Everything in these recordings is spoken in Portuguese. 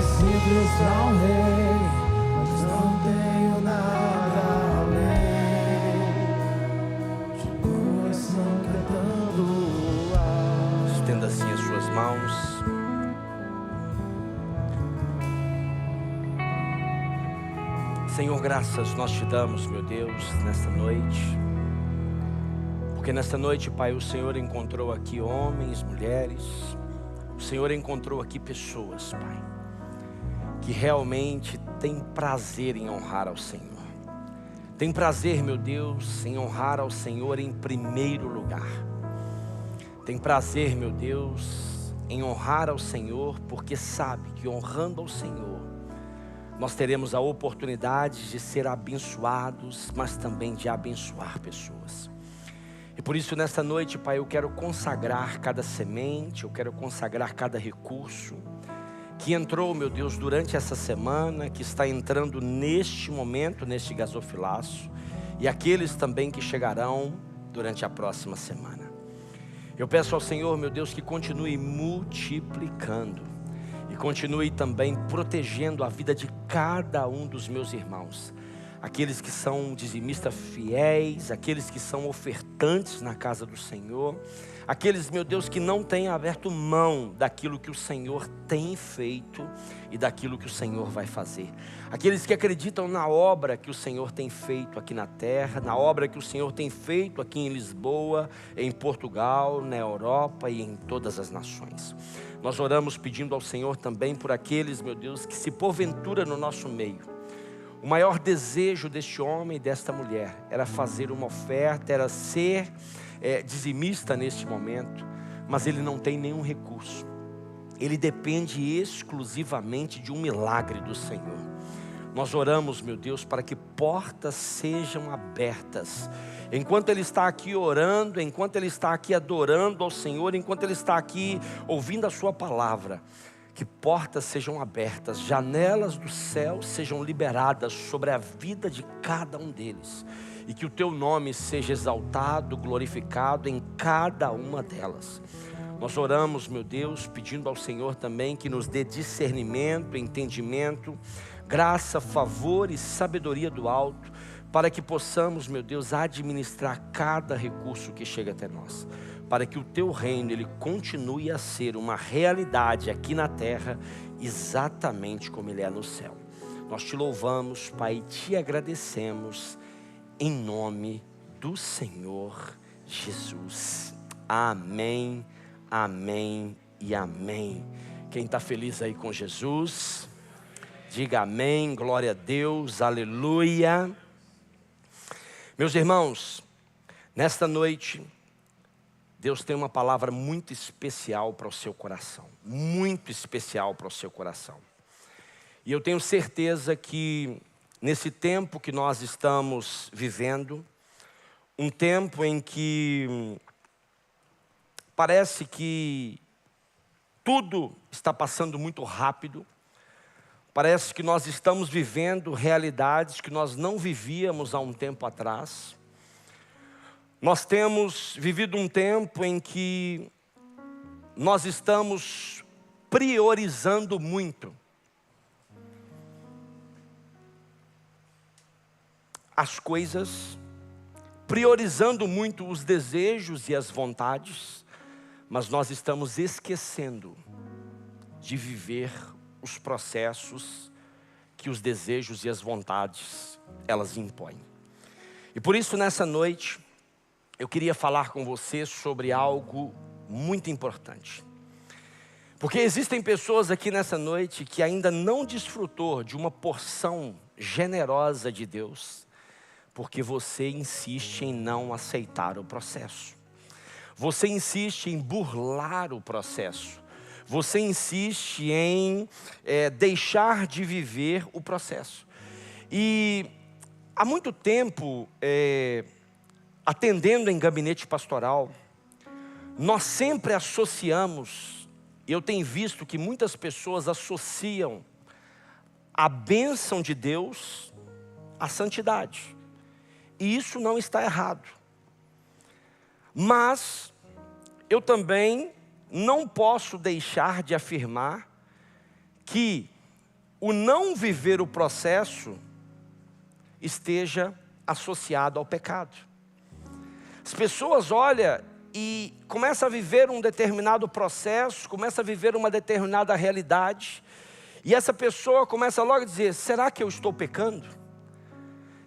Simples pra um rei, mas não tenho nada além de coração cantando. Estenda assim as suas mãos. Senhor, graças nós te damos, meu Deus, nesta noite. Porque nesta noite, Pai, o Senhor encontrou aqui homens, mulheres. O Senhor encontrou aqui pessoas, Pai, que realmente tem prazer em honrar ao Senhor. Tem prazer, meu Deus, em honrar ao Senhor em primeiro lugar. Tem prazer, meu Deus, em honrar ao Senhor, porque sabe que honrando ao Senhor, nós teremos a oportunidade de ser abençoados, mas também de abençoar pessoas. E por isso, nesta noite, Pai, eu quero consagrar cada semente, eu quero consagrar cada recurso que entrou, meu Deus, durante essa semana, que está entrando neste momento, neste gasofilaço, e aqueles também que chegarão durante a próxima semana. Eu peço ao Senhor, meu Deus, que continue multiplicando e continue também protegendo a vida de cada um dos meus irmãos. Aqueles que são dizimistas fiéis, aqueles que são ofertantes na casa do Senhor, aqueles, meu Deus, que não têm aberto mão daquilo que o Senhor tem feito e daquilo que o Senhor vai fazer. Aqueles que acreditam na obra que o Senhor tem feito aqui na terra, na obra que o Senhor tem feito aqui em Lisboa, em Portugal, na Europa e em todas as nações. Nós oramos pedindo ao Senhor também por aqueles, meu Deus, que se porventura no nosso meio, o maior desejo deste homem e desta mulher era fazer uma oferta, era ser dizimista neste momento, mas ele não tem nenhum recurso. Ele depende exclusivamente de um milagre do Senhor. Nós oramos, meu Deus, para que portas sejam abertas. Enquanto ele está aqui orando, enquanto ele está aqui adorando ao Senhor, enquanto ele está aqui ouvindo a sua palavra, que portas sejam abertas, janelas do céu sejam liberadas sobre a vida de cada um deles. E que o teu nome seja exaltado, glorificado em cada uma delas. Nós oramos, meu Deus, pedindo ao Senhor também que nos dê discernimento, entendimento, graça, favor e sabedoria do alto, para que possamos, meu Deus, administrar cada recurso que chega até nós. Para que o teu reino, ele continue a ser uma realidade aqui na terra, exatamente como ele é no céu. Nós te louvamos, Pai, e te agradecemos, em nome do Senhor Jesus. Amém, amém e amém. Quem está feliz aí com Jesus, diga amém, glória a Deus, aleluia. Meus irmãos, nesta noite, Deus tem uma palavra muito especial para o seu coração. Muito especial para o seu coração. E eu tenho certeza que nesse tempo que nós estamos vivendo, um tempo em que parece que tudo está passando muito rápido, parece que nós estamos vivendo realidades que nós não vivíamos há um tempo atrás. Nós temos vivido um tempo em que nós estamos priorizando muito as coisas, priorizando muito os desejos e as vontades, mas nós estamos esquecendo de viver os processos que os desejos e as vontades elas impõem. E por isso nessa noite eu queria falar com você sobre algo muito importante. Porque existem pessoas aqui nessa noite que ainda não desfrutou de uma porção generosa de Deus, porque você insiste em não aceitar o processo. Você insiste em burlar o processo. Você insiste em deixar de viver o processo. E há muito tempo, atendendo em gabinete pastoral, nós sempre associamos, eu tenho visto que muitas pessoas associam a bênção de Deus à santidade. E isso não está errado. Mas eu também não posso deixar de afirmar que o não viver o processo esteja associado ao pecado. As pessoas olham e começam a viver um determinado processo, começam a viver uma determinada realidade, e essa pessoa começa logo a dizer: será que eu estou pecando?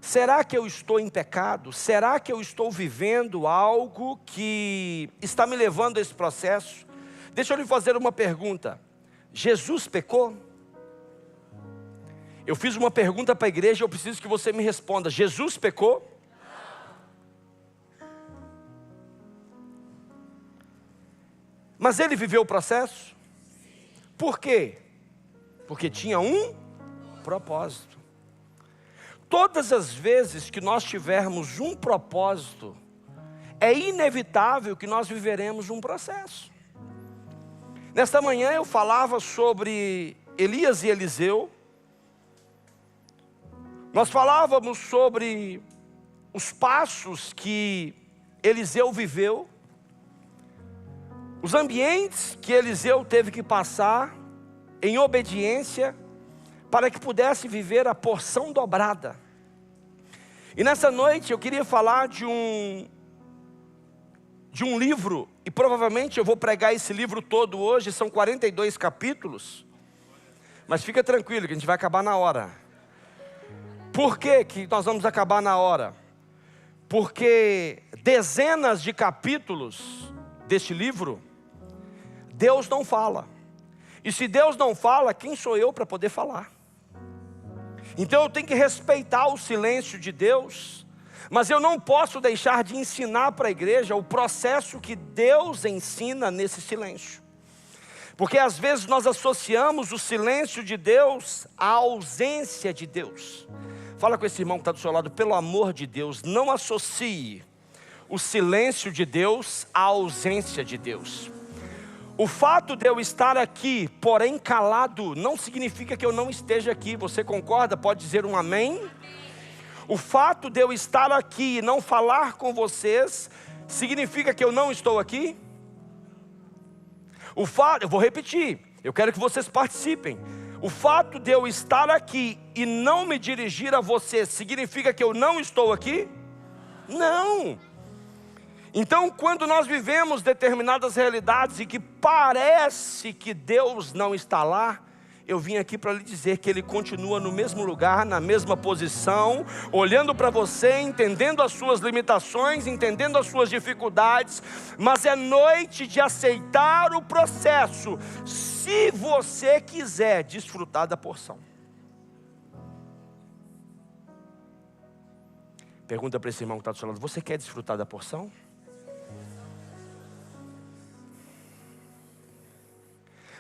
Será que eu estou em pecado? Será que eu estou vivendo algo que está me levando a esse processo? Deixa eu lhe fazer uma pergunta: Jesus pecou? Eu fiz uma pergunta para a igreja, eu preciso que você me responda: Jesus pecou? Mas ele viveu o processo? Por quê? Porque tinha um propósito. Todas as vezes que nós tivermos um propósito, é inevitável que nós viveremos um processo. Nesta manhã eu falava sobre Elias e Eliseu. Nós falávamos sobre os passos que Eliseu viveu, os ambientes que Eliseu teve que passar em obediência para que pudesse viver a porção dobrada. E nessa noite eu queria falar de um livro, e provavelmente eu vou pregar esse livro todo hoje, são 42 capítulos, mas fica tranquilo que a gente vai acabar na hora. Por que nós vamos acabar na hora? Porque dezenas de capítulos deste livro, Deus não fala. E se Deus não fala, quem sou eu para poder falar? Então eu tenho que respeitar o silêncio de Deus, mas eu não posso deixar de ensinar para a igreja o processo que Deus ensina nesse silêncio. Porque às vezes nós associamos o silêncio de Deus à ausência de Deus. Fala com esse irmão que está do seu lado: pelo amor de Deus, não associe o silêncio de Deus à ausência de Deus. O fato de eu estar aqui, porém calado, não significa que eu não esteja aqui. Você concorda? Pode dizer um amém? O fato de eu estar aqui e não falar com vocês, significa que eu não estou aqui? Eu vou repetir, eu quero que vocês participem. O fato de eu estar aqui e não me dirigir a vocês, significa que eu não estou aqui? Não. Então, quando nós vivemos determinadas realidades e que parece que Deus não está lá, eu vim aqui para lhe dizer que Ele continua no mesmo lugar, na mesma posição, olhando para você, entendendo as suas limitações, entendendo as suas dificuldades, mas é noite de aceitar o processo, se você quiser desfrutar da porção. Pergunta para esse irmão que está do seu lado: você quer desfrutar da porção?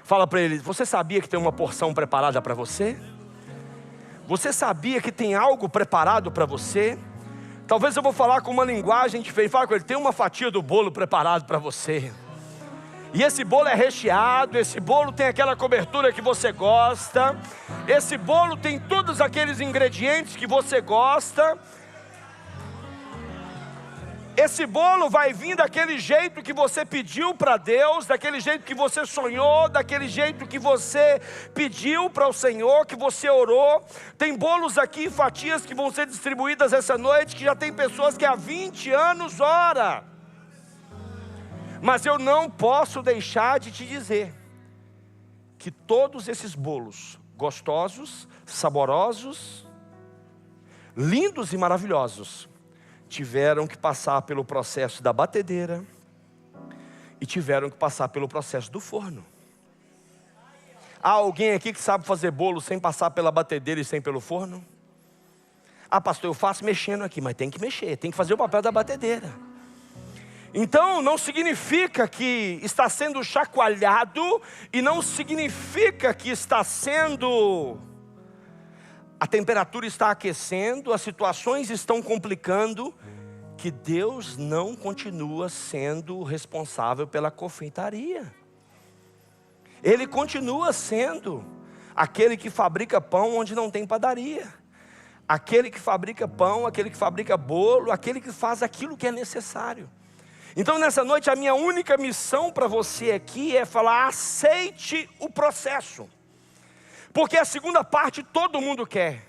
Fala para ele: você sabia que tem uma porção preparada para você? Você sabia que tem algo preparado para você? Talvez eu vou falar com uma linguagem diferente. Fala com ele: tem uma fatia do bolo preparado para você. E esse bolo é recheado, esse bolo tem aquela cobertura que você gosta, esse bolo tem todos aqueles ingredientes que você gosta. Esse bolo vai vir daquele jeito que você pediu para Deus, daquele jeito que você sonhou, daquele jeito que você pediu para o Senhor, que você orou. Tem bolos aqui, fatias que vão ser distribuídas essa noite, que já tem pessoas que há 20 anos oram. Mas eu não posso deixar de te dizer que todos esses bolos gostosos, saborosos, lindos e maravilhosos, tiveram que passar pelo processo da batedeira e tiveram que passar pelo processo do forno. Há alguém aqui que sabe fazer bolo sem passar pela batedeira e sem pelo forno? Ah, pastor, eu faço mexendo aqui, mas tem que mexer, tem que fazer o papel da batedeira. Então não significa que está sendo chacoalhado, e não significa que está sendo... a temperatura está aquecendo, as situações estão complicando, que Deus não continua sendo responsável pela confeitaria. Ele continua sendo aquele que fabrica pão onde não tem padaria, aquele que fabrica pão, aquele que fabrica bolo, aquele que faz aquilo que é necessário. Então nessa noite a minha única missão para você aqui é falar: aceite o processo. Porque a segunda parte todo mundo quer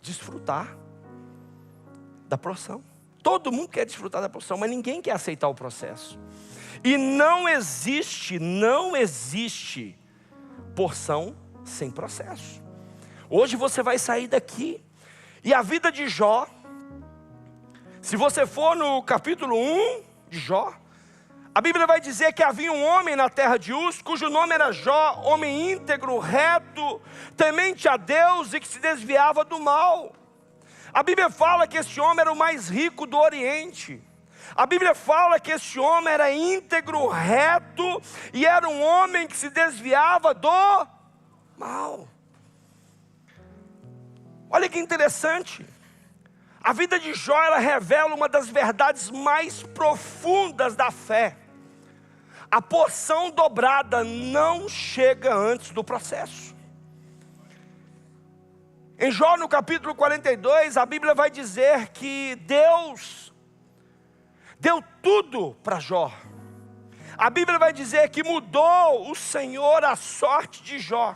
desfrutar da porção. Todo mundo quer desfrutar da porção, mas ninguém quer aceitar o processo. E não existe porção sem processo. Hoje você vai sair daqui, e a vida de Jó, se você for no capítulo 1 de Jó, a Bíblia vai dizer que havia um homem na terra de Uz, cujo nome era Jó, homem íntegro, reto, temente a Deus e que se desviava do mal. A Bíblia fala que esse homem era o mais rico do Oriente. A Bíblia fala que esse homem era íntegro, reto, e era um homem que se desviava do mal. Olha que interessante. A vida de Jó, ela revela uma das verdades mais profundas da fé. A porção dobrada não chega antes do processo. Em Jó, no capítulo 42, a Bíblia vai dizer que Deus deu tudo para Jó. A Bíblia vai dizer que mudou o Senhor a sorte de Jó,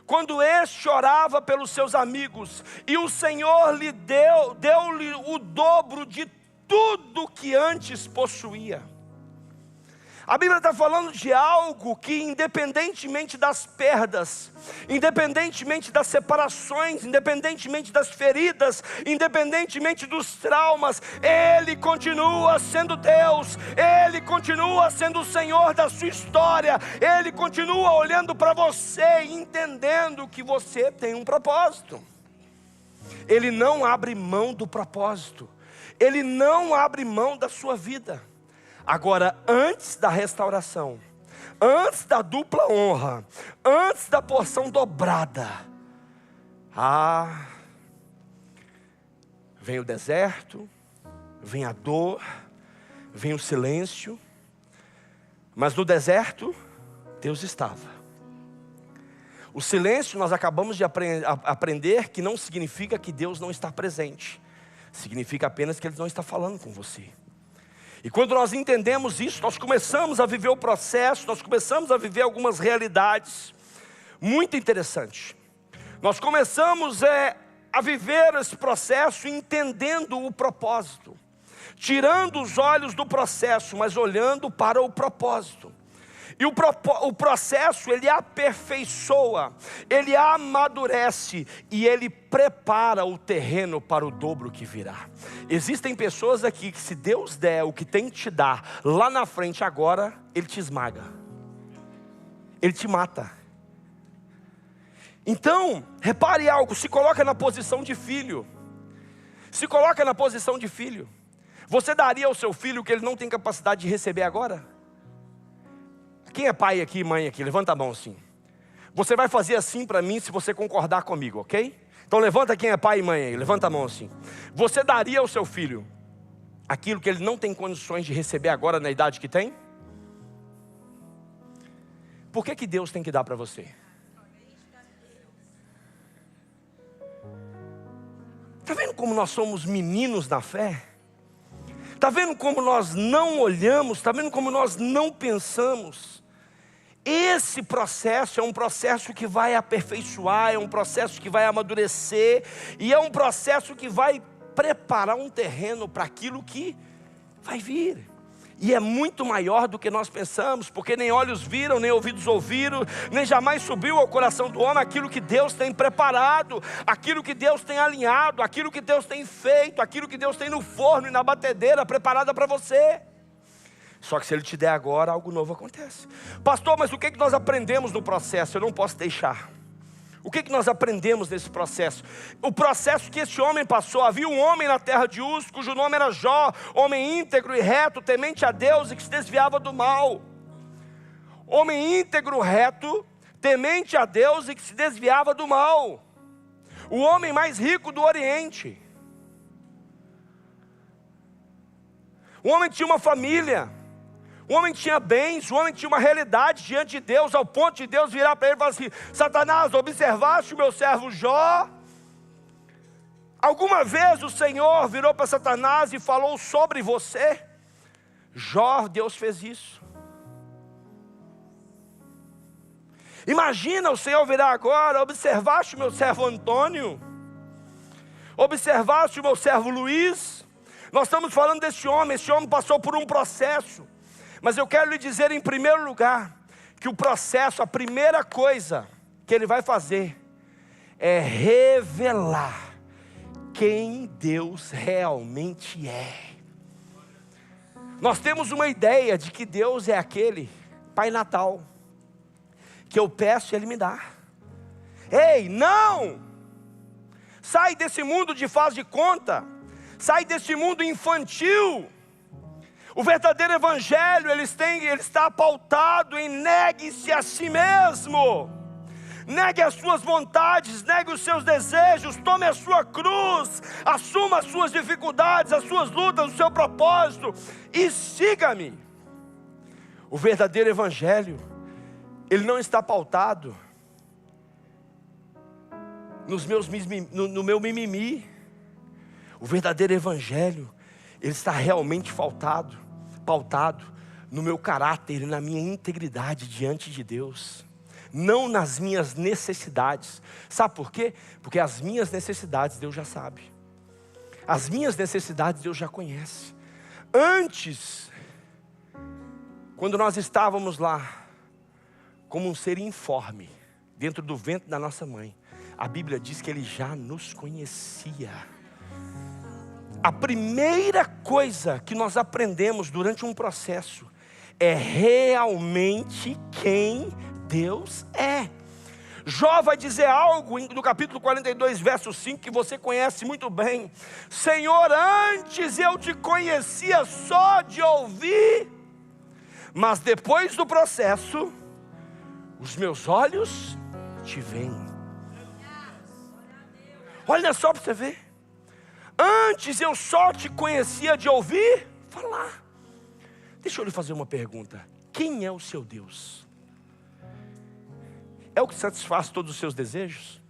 quando este orava pelos seus amigos, e o Senhor lhe deu-lhe o dobro de tudo que antes possuía. A Bíblia está falando de algo que, independentemente das perdas, independentemente das separações, independentemente das feridas, independentemente dos traumas, Ele continua sendo Deus, Ele continua sendo o Senhor da sua história, Ele continua olhando para você e entendendo que você tem um propósito. Ele não abre mão do propósito, Ele não abre mão da sua vida. Agora, antes da restauração, antes da dupla honra, antes da porção dobrada, vem o deserto, vem a dor, vem o silêncio. Mas no deserto, Deus estava. O silêncio, nós acabamos de aprender que não significa que Deus não está presente. Significa apenas que Ele não está falando com você. E quando nós entendemos isso, nós começamos a viver o processo, nós começamos a viver algumas realidades muito interessantes. Nós começamos a viver esse processo entendendo o propósito, tirando os olhos do processo, mas olhando para o propósito. E o processo, ele aperfeiçoa, ele amadurece e ele prepara o terreno para o dobro que virá. Existem pessoas aqui que, se Deus der o que tem que te dar lá na frente agora, Ele te esmaga, Ele te mata. Então, repare algo, se coloca na posição de filho. Se coloca na posição de filho. Você daria ao seu filho o que ele não tem capacidade de receber agora? Quem é pai aqui e mãe aqui? Levanta a mão assim. Você vai fazer assim para mim se você concordar comigo, ok? Então levanta quem é pai e mãe aí, levanta a mão assim. Você daria ao seu filho aquilo que ele não tem condições de receber agora na idade que tem? Por que Deus tem que dar para você? Está vendo como nós somos meninos na fé? Está vendo como nós não olhamos? Está vendo como nós não pensamos? Esse processo é um processo que vai aperfeiçoar, é um processo que vai amadurecer, e é um processo que vai preparar um terreno para aquilo que vai vir. E é muito maior do que nós pensamos, porque nem olhos viram, nem ouvidos ouviram, nem jamais subiu ao coração do homem aquilo que Deus tem preparado, aquilo que Deus tem alinhado, aquilo que Deus tem feito, aquilo que Deus tem no forno e na batedeira preparada para você. Só que se Ele te der agora, algo novo acontece. Pastor, mas o que nós aprendemos no processo? Eu não posso deixar. O que nós aprendemos nesse processo? O processo que esse homem passou. Havia um homem na terra de Uz, cujo nome era Jó, homem íntegro e reto, temente a Deus e que se desviava do mal. Homem íntegro, reto, temente a Deus e que se desviava do mal. O homem mais rico do Oriente. O homem tinha uma família. O homem tinha bens, o homem tinha uma realidade diante de Deus, ao ponto de Deus virar para ele e falar assim: Satanás, observaste o meu servo Jó? Alguma vez o Senhor virou para Satanás e falou sobre você? Jó, Deus fez isso. Imagina o Senhor virar agora: observaste o meu servo Antônio? Observaste o meu servo Luiz? Nós estamos falando desse homem. Esse homem passou por um processo. Mas eu quero lhe dizer em primeiro lugar, que o processo, a primeira coisa que ele vai fazer, é revelar quem Deus realmente é. Nós temos uma ideia de que Deus é aquele Pai Natal, que eu peço e Ele me dá. Ei, não! Sai desse mundo de faz de conta. Sai desse mundo infantil. O verdadeiro evangelho, ele está pautado em negue-se a si mesmo. Negue as suas vontades, negue os seus desejos, tome a sua cruz, assuma as suas dificuldades, as suas lutas, o seu propósito e siga-me. O verdadeiro evangelho, ele não está pautado no meu mimimi. O verdadeiro evangelho, ele está realmente pautado no meu caráter e na minha integridade diante de Deus, não nas minhas necessidades. Sabe por quê? Porque as minhas necessidades Deus já sabe, as minhas necessidades Deus já conhece. Antes, quando nós estávamos lá, como um ser informe, dentro do ventre da nossa mãe, a Bíblia diz que Ele já nos conhecia. A primeira coisa que nós aprendemos durante um processo é realmente quem Deus é. Jó vai dizer algo no capítulo 42, verso 5, que você conhece muito bem: Senhor, antes eu te conhecia só de ouvir, mas depois do processo, os meus olhos te veem. Olha só para você ver. Antes eu só te conhecia de ouvir falar. Deixa eu lhe fazer uma pergunta: quem é o seu Deus? É o que satisfaz todos os seus desejos?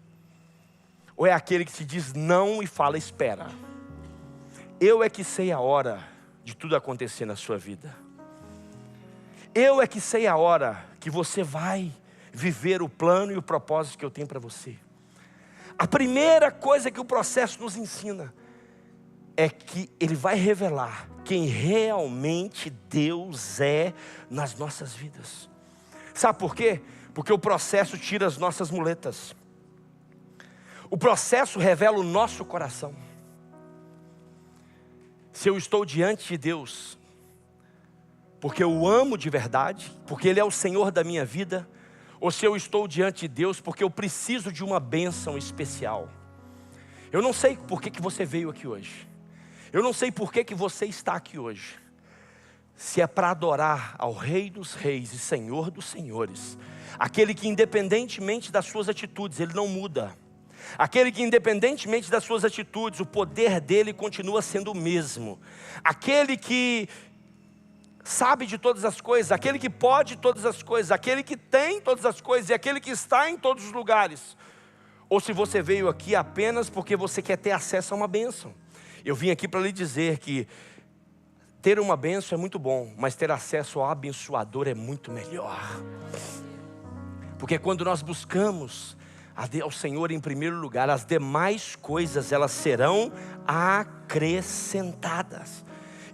Ou é aquele que te diz não e fala espera? Eu é que sei a hora de tudo acontecer na sua vida. Eu é que sei a hora que você vai viver o plano e o propósito que eu tenho para você. A primeira coisa que o processo nos ensina é que Ele vai revelar quem realmente Deus é nas nossas vidas. Sabe por quê? Porque o processo tira as nossas muletas. O processo revela o nosso coração. Se eu estou diante de Deus, porque eu o amo de verdade, porque Ele é o Senhor da minha vida, ou se eu estou diante de Deus porque eu preciso de uma bênção especial. Eu não sei por que você veio aqui hoje. Eu não sei por que você está aqui hoje. Se é para adorar ao Rei dos Reis e Senhor dos Senhores, aquele que independentemente das suas atitudes, Ele não muda. Aquele que independentemente das suas atitudes, o poder dele continua sendo o mesmo. Aquele que sabe de todas as coisas, aquele que pode todas as coisas, aquele que tem todas as coisas e aquele que está em todos os lugares. Ou se você veio aqui apenas porque você quer ter acesso a uma bênção. Eu vim aqui para lhe dizer que ter uma bênção é muito bom, mas ter acesso ao abençoador é muito melhor. Porque quando nós buscamos ao Senhor em primeiro lugar, as demais coisas elas serão acrescentadas.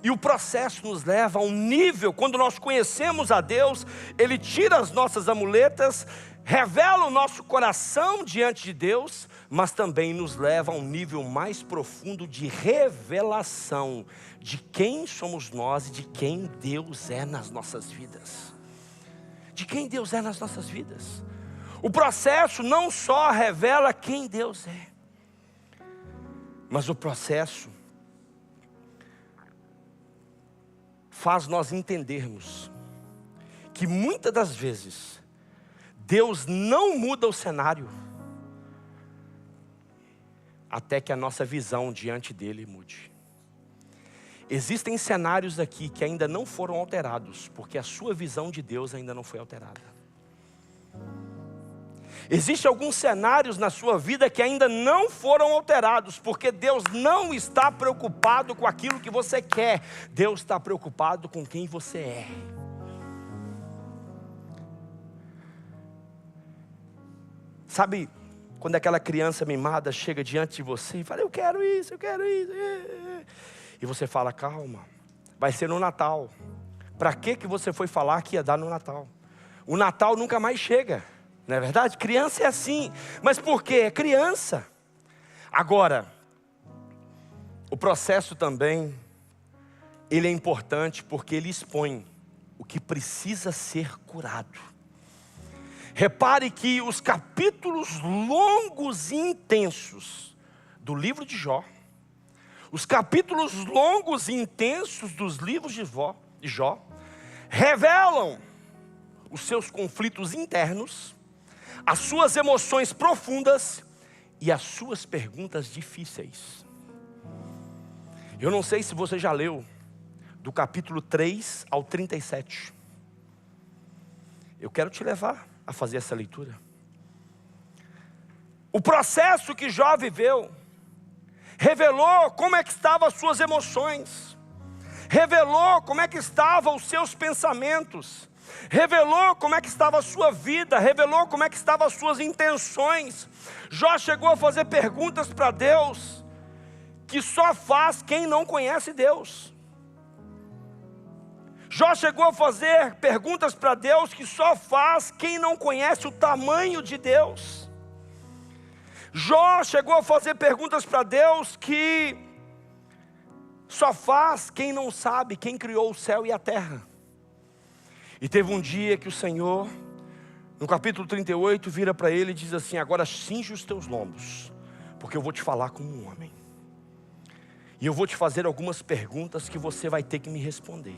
E o processo nos leva a um nível, quando nós conhecemos a Deus, Ele tira as nossas amuletas, revela o nosso coração diante de Deus, mas também nos leva a um nível mais profundo de revelação de quem somos nós e de quem Deus é nas nossas vidas. De quem Deus é nas nossas vidas. O processo não só revela quem Deus é, mas o processo faz nós entendermos que muitas das vezes Deus não muda o cenário até que a nossa visão diante dele mude. Existem cenários aqui que ainda não foram alterados, porque a sua visão de Deus ainda não foi alterada. Existem alguns cenários na sua vida que ainda não foram alterados, porque Deus não está preocupado com aquilo que você quer, Deus está preocupado com quem você é. Sabe, quando aquela criança mimada chega diante de você e fala, eu quero isso, e você fala, calma, vai ser no Natal. Para que você foi falar que ia dar no Natal? O Natal nunca mais chega, não é verdade? Criança é assim, mas por quê? É criança. Agora, o processo também, ele é importante porque ele expõe o que precisa ser curado. Repare que os capítulos longos e intensos do livro de Jó, os capítulos longos e intensos dos livros de Jó, revelam os seus conflitos internos, as suas emoções profundas e as suas perguntas difíceis. Eu não sei se você já leu do capítulo 3 ao 37. Eu quero te levar a fazer essa leitura. O processo que Jó viveu revelou como é que estavam as suas emoções, revelou como é que estavam os seus pensamentos, revelou como é que estava a sua vida, revelou como é que estavam as suas intenções. Jó chegou a fazer perguntas para Deus que só faz quem não conhece Deus. Jó chegou a fazer perguntas para Deus que só faz quem não conhece o tamanho de Deus. Jó chegou a fazer perguntas para Deus que só faz quem não sabe quem criou o céu e a terra. E teve um dia que o Senhor, no capítulo 38, vira para ele e diz assim, agora cinge os teus lombos, porque eu vou te falar como um homem. E eu vou te fazer algumas perguntas que você vai ter que me responder.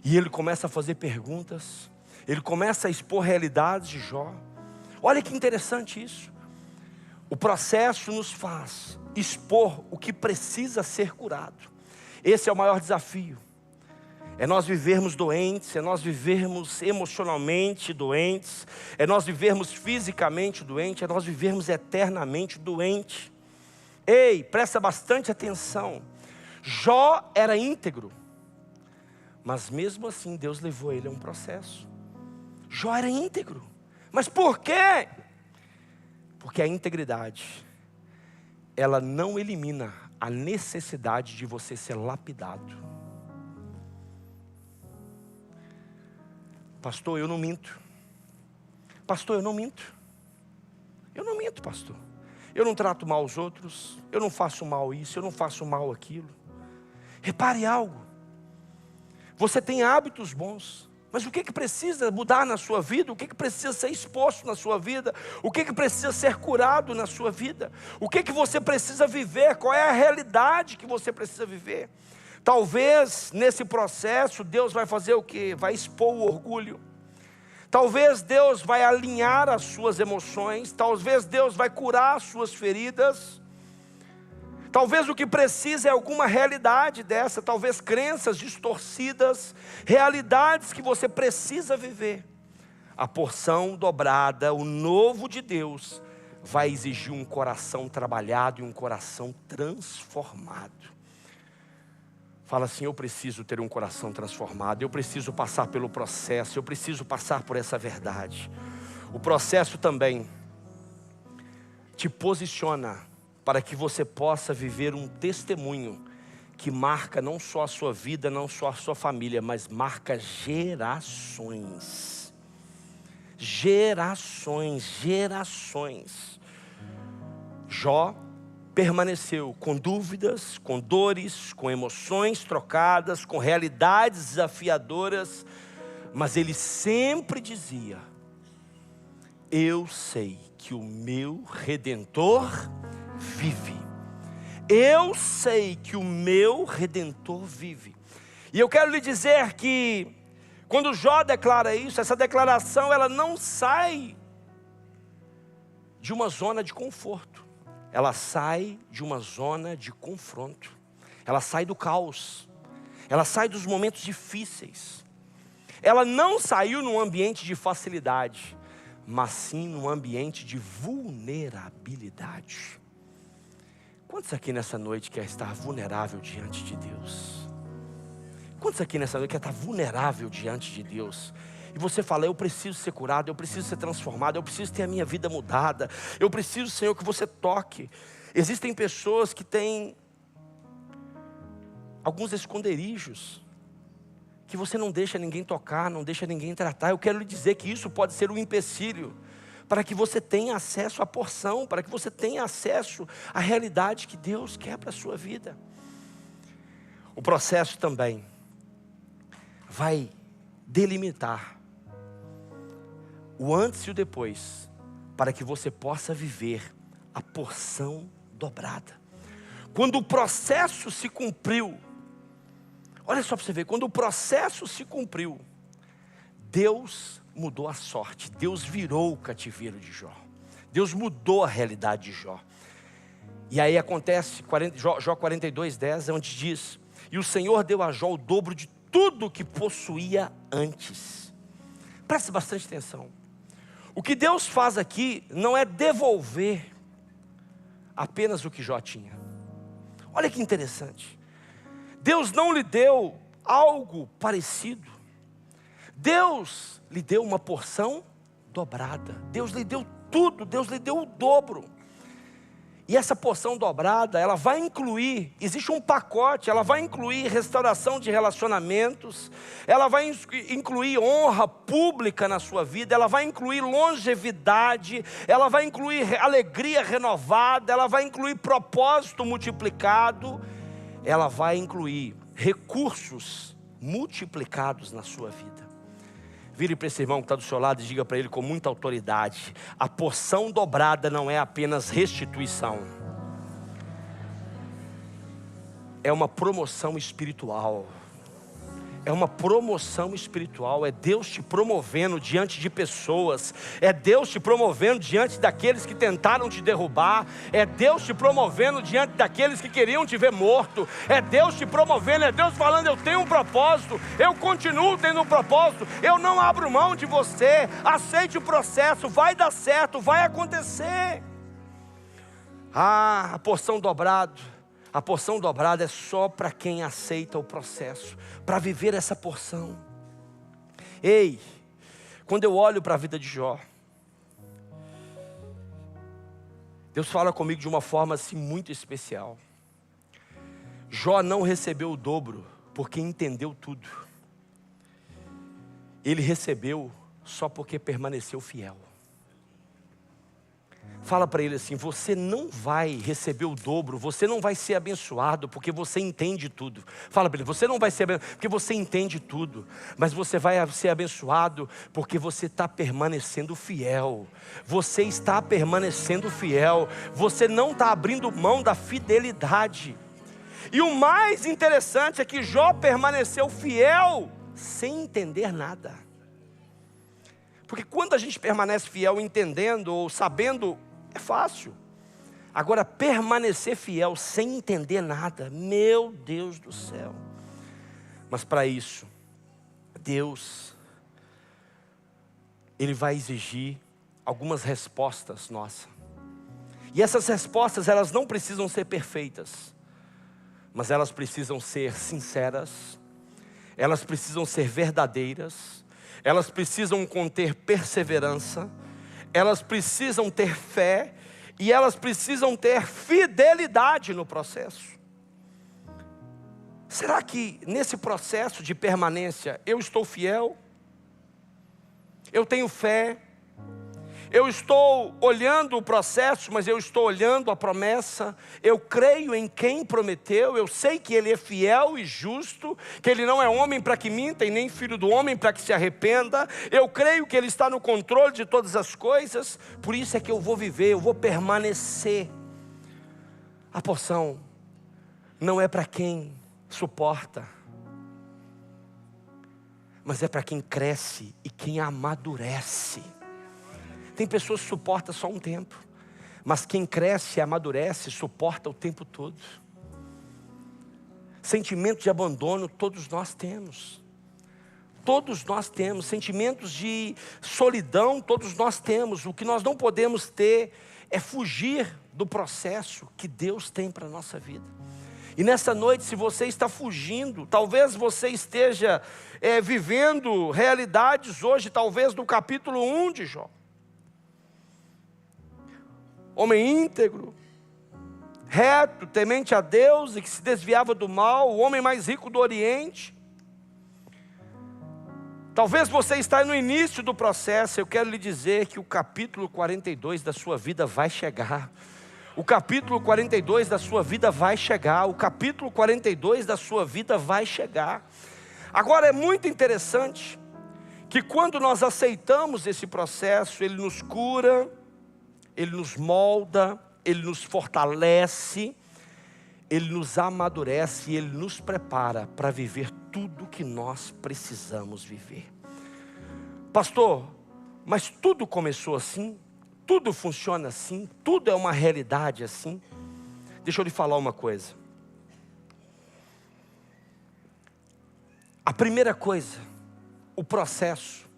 E ele começa a fazer perguntas, ele começa a expor realidades de Jó. Olha que interessante isso. O processo nos faz expor o que precisa ser curado. Esse é o maior desafio. É nós vivermos doentes, é nós vivermos emocionalmente doentes, é nós vivermos fisicamente doentes, é nós vivermos eternamente doentes. Ei, presta bastante atenção. Jó era íntegro, mas mesmo assim Deus levou ele a um processo. Jó era íntegro, mas por quê? Porque a integridade, ela não elimina a necessidade de você ser lapidado. Pastor, eu não minto. Pastor, eu não minto. Eu não minto, pastor. Eu não trato mal os outros, eu não faço mal isso, eu não faço mal aquilo. Repare algo. Você tem hábitos bons, mas o que precisa mudar na sua vida? O que precisa ser exposto na sua vida? O que precisa ser curado na sua vida? O que você precisa viver? Qual é a realidade que você precisa viver? Talvez nesse processo Deus vai fazer o quê? Vai expor o orgulho. Talvez Deus vai alinhar as suas emoções. Talvez Deus vai curar as suas feridas. Talvez o que precisa é alguma realidade dessa, talvez crenças distorcidas, realidades que você precisa viver. A porção dobrada, o novo de Deus, vai exigir um coração trabalhado e um coração transformado. Fala assim, eu preciso ter um coração transformado, eu preciso passar pelo processo, eu preciso passar por essa verdade. O processo também te posiciona para que você possa viver um testemunho que marca não só a sua vida, não só a sua família, mas marca gerações. Gerações, gerações. Jó permaneceu com dúvidas, com dores, com emoções trocadas, com realidades desafiadoras, mas ele sempre dizia, eu sei que o meu Redentor vive. Eu sei que o meu Redentor vive. E eu quero lhe dizer que quando Jó declara isso, essa declaração ela não sai de uma zona de conforto. Ela sai de uma zona de confronto. Ela sai do caos. Ela sai dos momentos difíceis. Ela não saiu num ambiente de facilidade, mas sim num ambiente de vulnerabilidade. Quantos aqui nessa noite quer estar vulnerável diante de Deus? Quantos aqui nessa noite quer estar vulnerável diante de Deus? E você fala, eu preciso ser curado, eu preciso ser transformado, eu preciso ter a minha vida mudada, eu preciso, Senhor, que você toque. Existem pessoas que têm alguns esconderijos, que você não deixa ninguém tocar, não deixa ninguém tratar. Eu quero lhe dizer que isso pode ser um empecilho para que você tenha acesso à porção, para que você tenha acesso à realidade que Deus quer para a sua vida. O processo também vai delimitar o antes e o depois, para que você possa viver a porção dobrada. Quando o processo se cumpriu, olha só para você ver, quando o processo se cumpriu, Deus mudou a sorte, Deus virou o cativeiro de Jó, Deus mudou a realidade de Jó. E aí acontece, Jó 42:10, onde diz, e o Senhor deu a Jó o dobro de tudo que possuía antes. Preste bastante atenção. O que Deus faz aqui não é devolver apenas o que Jó tinha. Olha que interessante. Deus não lhe deu algo parecido. Deus lhe deu uma porção dobrada. Deus lhe deu tudo, Deus lhe deu o dobro. E essa porção dobrada, ela vai incluir, existe um pacote, ela vai incluir restauração de relacionamentos, ela vai incluir honra pública na sua vida, ela vai incluir longevidade, ela vai incluir alegria renovada, ela vai incluir propósito multiplicado, ela vai incluir recursos multiplicados na sua vida. Vire para esse irmão que está do seu lado e diga para ele com muita autoridade, a porção dobrada não é apenas restituição, é uma promoção espiritual. É uma promoção espiritual, é Deus te promovendo diante de pessoas, é Deus te promovendo diante daqueles que tentaram te derrubar, é Deus te promovendo diante daqueles que queriam te ver morto, é Deus te promovendo, é Deus falando, eu tenho um propósito, eu continuo tendo um propósito, eu não abro mão de você, aceite o processo, vai dar certo, vai acontecer. A porção dobrada. A porção dobrada é só para quem aceita o processo, para viver essa porção. Ei, quando eu olho para a vida de Jó, Deus fala comigo de uma forma assim muito especial. Jó não recebeu o dobro porque entendeu tudo. Ele recebeu só porque permaneceu fiel. Fala para ele assim, você não vai receber o dobro, você não vai ser abençoado porque você entende tudo. Fala para ele, você não vai ser abençoado porque você entende tudo, mas você vai ser abençoado porque você está permanecendo fiel. Você está permanecendo fiel, você não está abrindo mão da fidelidade. E o mais interessante é que Jó permaneceu fiel sem entender nada. Porque quando a gente permanece fiel entendendo ou sabendo, é fácil. Agora permanecer fiel sem entender nada, meu Deus do céu. Mas para isso, Deus, Ele vai exigir algumas respostas nossas. E essas respostas, elas não precisam ser perfeitas, mas elas precisam ser sinceras, elas precisam ser verdadeiras, elas precisam conter perseverança, elas precisam ter fé e elas precisam ter fidelidade no processo. Será que nesse processo de permanência eu estou fiel? Eu tenho fé? Eu estou olhando o processo, mas eu estou olhando a promessa. Eu creio em quem prometeu. Eu sei que Ele é fiel e justo, que Ele não é homem para que minta e nem filho do homem para que se arrependa. Eu creio que Ele está no controle de todas as coisas. Por isso é que eu vou viver, eu vou permanecer. A porção não é para quem suporta, mas é para quem cresce e quem amadurece. Tem pessoas que suportam só um tempo, mas quem cresce e amadurece, suporta o tempo todo. Sentimento de abandono todos nós temos. Todos nós temos sentimentos de solidão, todos nós temos. O que nós não podemos ter é fugir do processo que Deus tem para a nossa vida. E nessa noite, se você está fugindo, talvez você esteja vivendo realidades hoje, talvez do capítulo 1 de Jó. Homem íntegro, reto, temente a Deus e que se desviava do mal, o homem mais rico do Oriente. Talvez você está no início do processo. Eu quero lhe dizer que o capítulo 42 da sua vida vai chegar. O capítulo 42 da sua vida vai chegar. O capítulo 42 da sua vida vai chegar. Agora é muito interessante que quando nós aceitamos esse processo, ele nos cura, ele nos molda, ele nos fortalece, ele nos amadurece e ele nos prepara para viver tudo que nós precisamos viver. Pastor, mas tudo começou assim? Tudo funciona assim? Tudo é uma realidade assim? Deixa eu lhe falar uma coisa. A primeira coisa, o processo,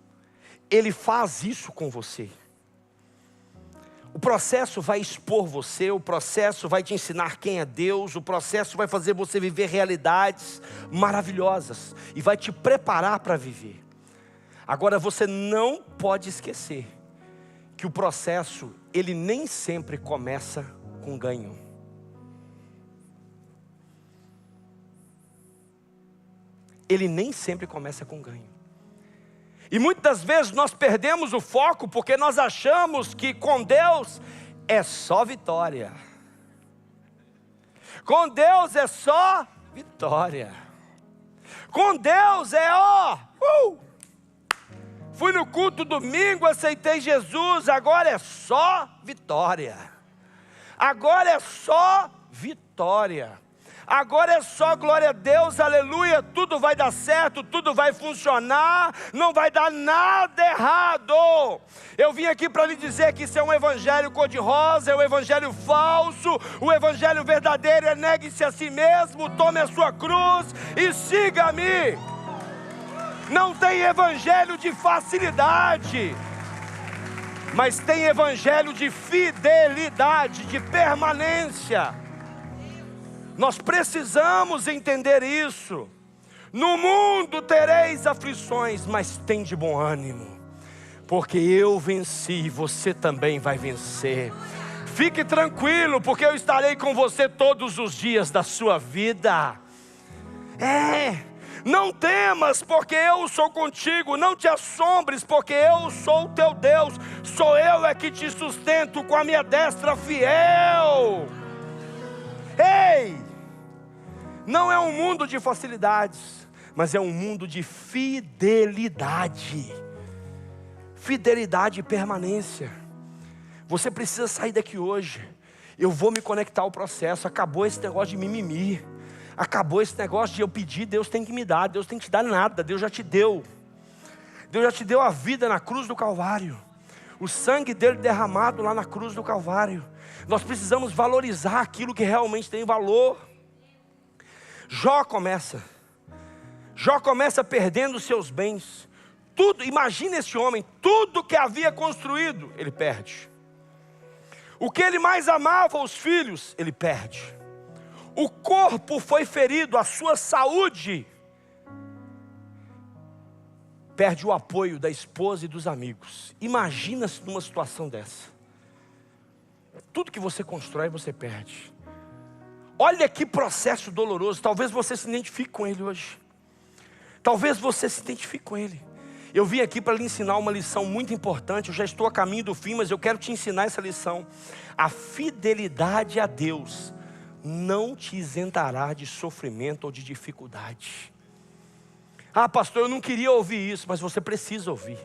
ele faz isso com você. O processo vai expor você, o processo vai te ensinar quem é Deus, o processo vai fazer você viver realidades maravilhosas e vai te preparar para viver. Agora você não pode esquecer que o processo, ele nem sempre começa com ganho. Ele nem sempre começa com ganho. E muitas vezes nós perdemos o foco porque nós achamos que com Deus é só vitória. Com Deus é só vitória. Com Deus é fui no culto domingo, aceitei Jesus, agora é só vitória. Agora é só vitória. Agora é só glória a Deus, aleluia, tudo vai dar certo, tudo vai funcionar, não vai dar nada errado. Eu vim aqui para lhe dizer que isso é um evangelho cor-de-rosa, é um evangelho falso. O evangelho verdadeiro é negue-se a si mesmo, tome a sua cruz e siga-me. Não tem evangelho de facilidade, mas tem evangelho de fidelidade, de permanência. Nós precisamos entender isso. No mundo tereis aflições, mas tem de bom ânimo, porque eu venci, você também vai vencer. Fique tranquilo, porque eu estarei com você todos os dias da sua vida. Não temas, porque eu sou contigo. Não te assombres, porque eu sou o teu Deus. Sou eu que te sustento com a minha destra fiel. Ei! Não é um mundo de facilidades, mas é um mundo de fidelidade. Fidelidade e permanência. Você precisa sair daqui hoje. Eu vou me conectar ao processo. Acabou esse negócio de mimimi. Acabou esse negócio de eu pedir, Deus tem que me dar. Deus tem que te dar nada, Deus já te deu. Deus já te deu a vida na cruz do Calvário. O sangue dele derramado lá na cruz do Calvário. Nós precisamos valorizar aquilo que realmente tem valor. Jó começa perdendo os seus bens. Tudo, imagina esse homem, tudo que havia construído, ele perde. O que ele mais amava, os filhos, ele perde. O corpo foi ferido, a sua saúde. Perde o apoio da esposa e dos amigos. Imagina-se numa situação dessa. Tudo que você constrói, você perde. Olha que processo doloroso. Talvez você se identifique com ele hoje. Talvez você se identifique com ele. Eu vim aqui para lhe ensinar uma lição muito importante. Eu já estou a caminho do fim, mas eu quero te ensinar essa lição. A fidelidade a Deus não te isentará de sofrimento ou de dificuldade. Ah, pastor, eu não queria ouvir isso, mas você precisa ouvir.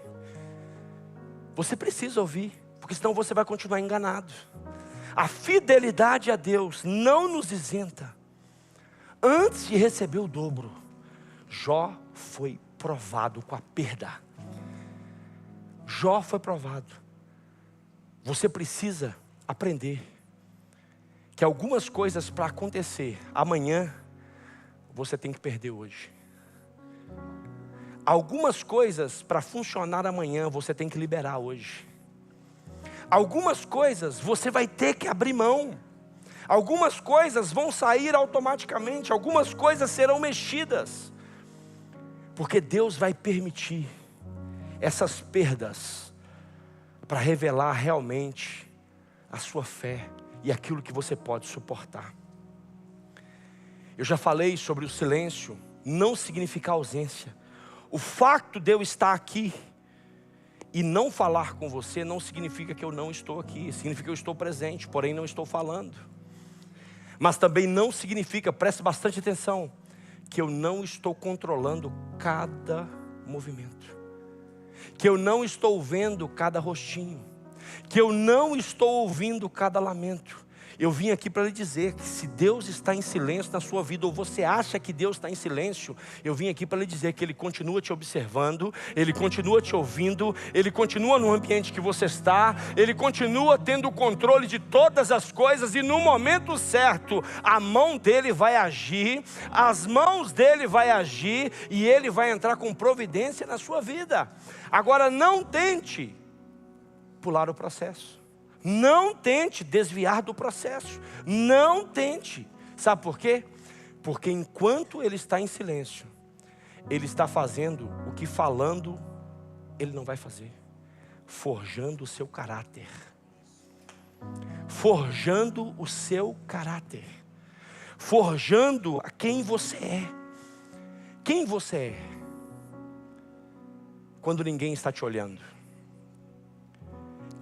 Você precisa ouvir, porque senão você vai continuar enganado. A fidelidade a Deus não nos isenta. Antes de receber o dobro, Jó foi provado com a perda. Jó foi provado. Você precisa aprender que algumas coisas para acontecer amanhã, você tem que perder hoje. Algumas coisas para funcionar amanhã você tem que liberar hoje. Algumas coisas você vai ter que abrir mão. Algumas coisas vão sair automaticamente. Algumas coisas serão mexidas. Porque Deus vai permitir essas perdas para revelar realmente a sua fé e aquilo que você pode suportar. Eu já falei sobre o silêncio não significa ausência. O fato de eu estar aqui e não falar com você não significa que eu não estou aqui. Significa que eu estou presente, porém não estou falando. Mas também não significa, preste bastante atenção, que eu não estou controlando cada movimento, que eu não estou vendo cada rostinho, que eu não estou ouvindo cada lamento. Eu vim aqui para lhe dizer que se Deus está em silêncio na sua vida, ou você acha que Deus está em silêncio, eu vim aqui para lhe dizer que Ele continua te observando, Ele continua te ouvindo, Ele continua no ambiente que você está, Ele continua tendo o controle de todas as coisas, e no momento certo, a mão dEle vai agir, as mãos dEle vai agir, e Ele vai entrar com providência na sua vida. Agora não tente pular o processo. Não tente desviar do processo. Não tente. Sabe por quê? Porque enquanto Ele está em silêncio, Ele está fazendo o que falando Ele não vai fazer. Forjando o seu caráter. Forjando o seu caráter. Forjando a quem você é. Quem você é quando ninguém está te olhando?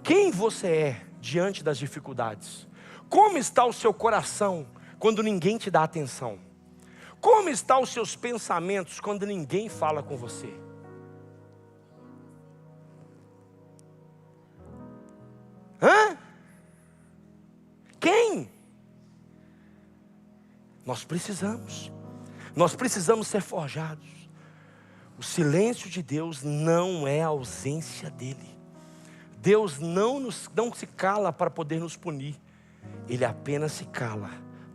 Quem você é diante das dificuldades? Como está o seu coração quando ninguém te dá atenção? Como estão os seus pensamentos quando ninguém fala com você? Quem? Nós precisamos ser forjados. O silêncio de Deus não é a ausência dEle. Deus não se cala para poder nos punir. Ele apenas se cala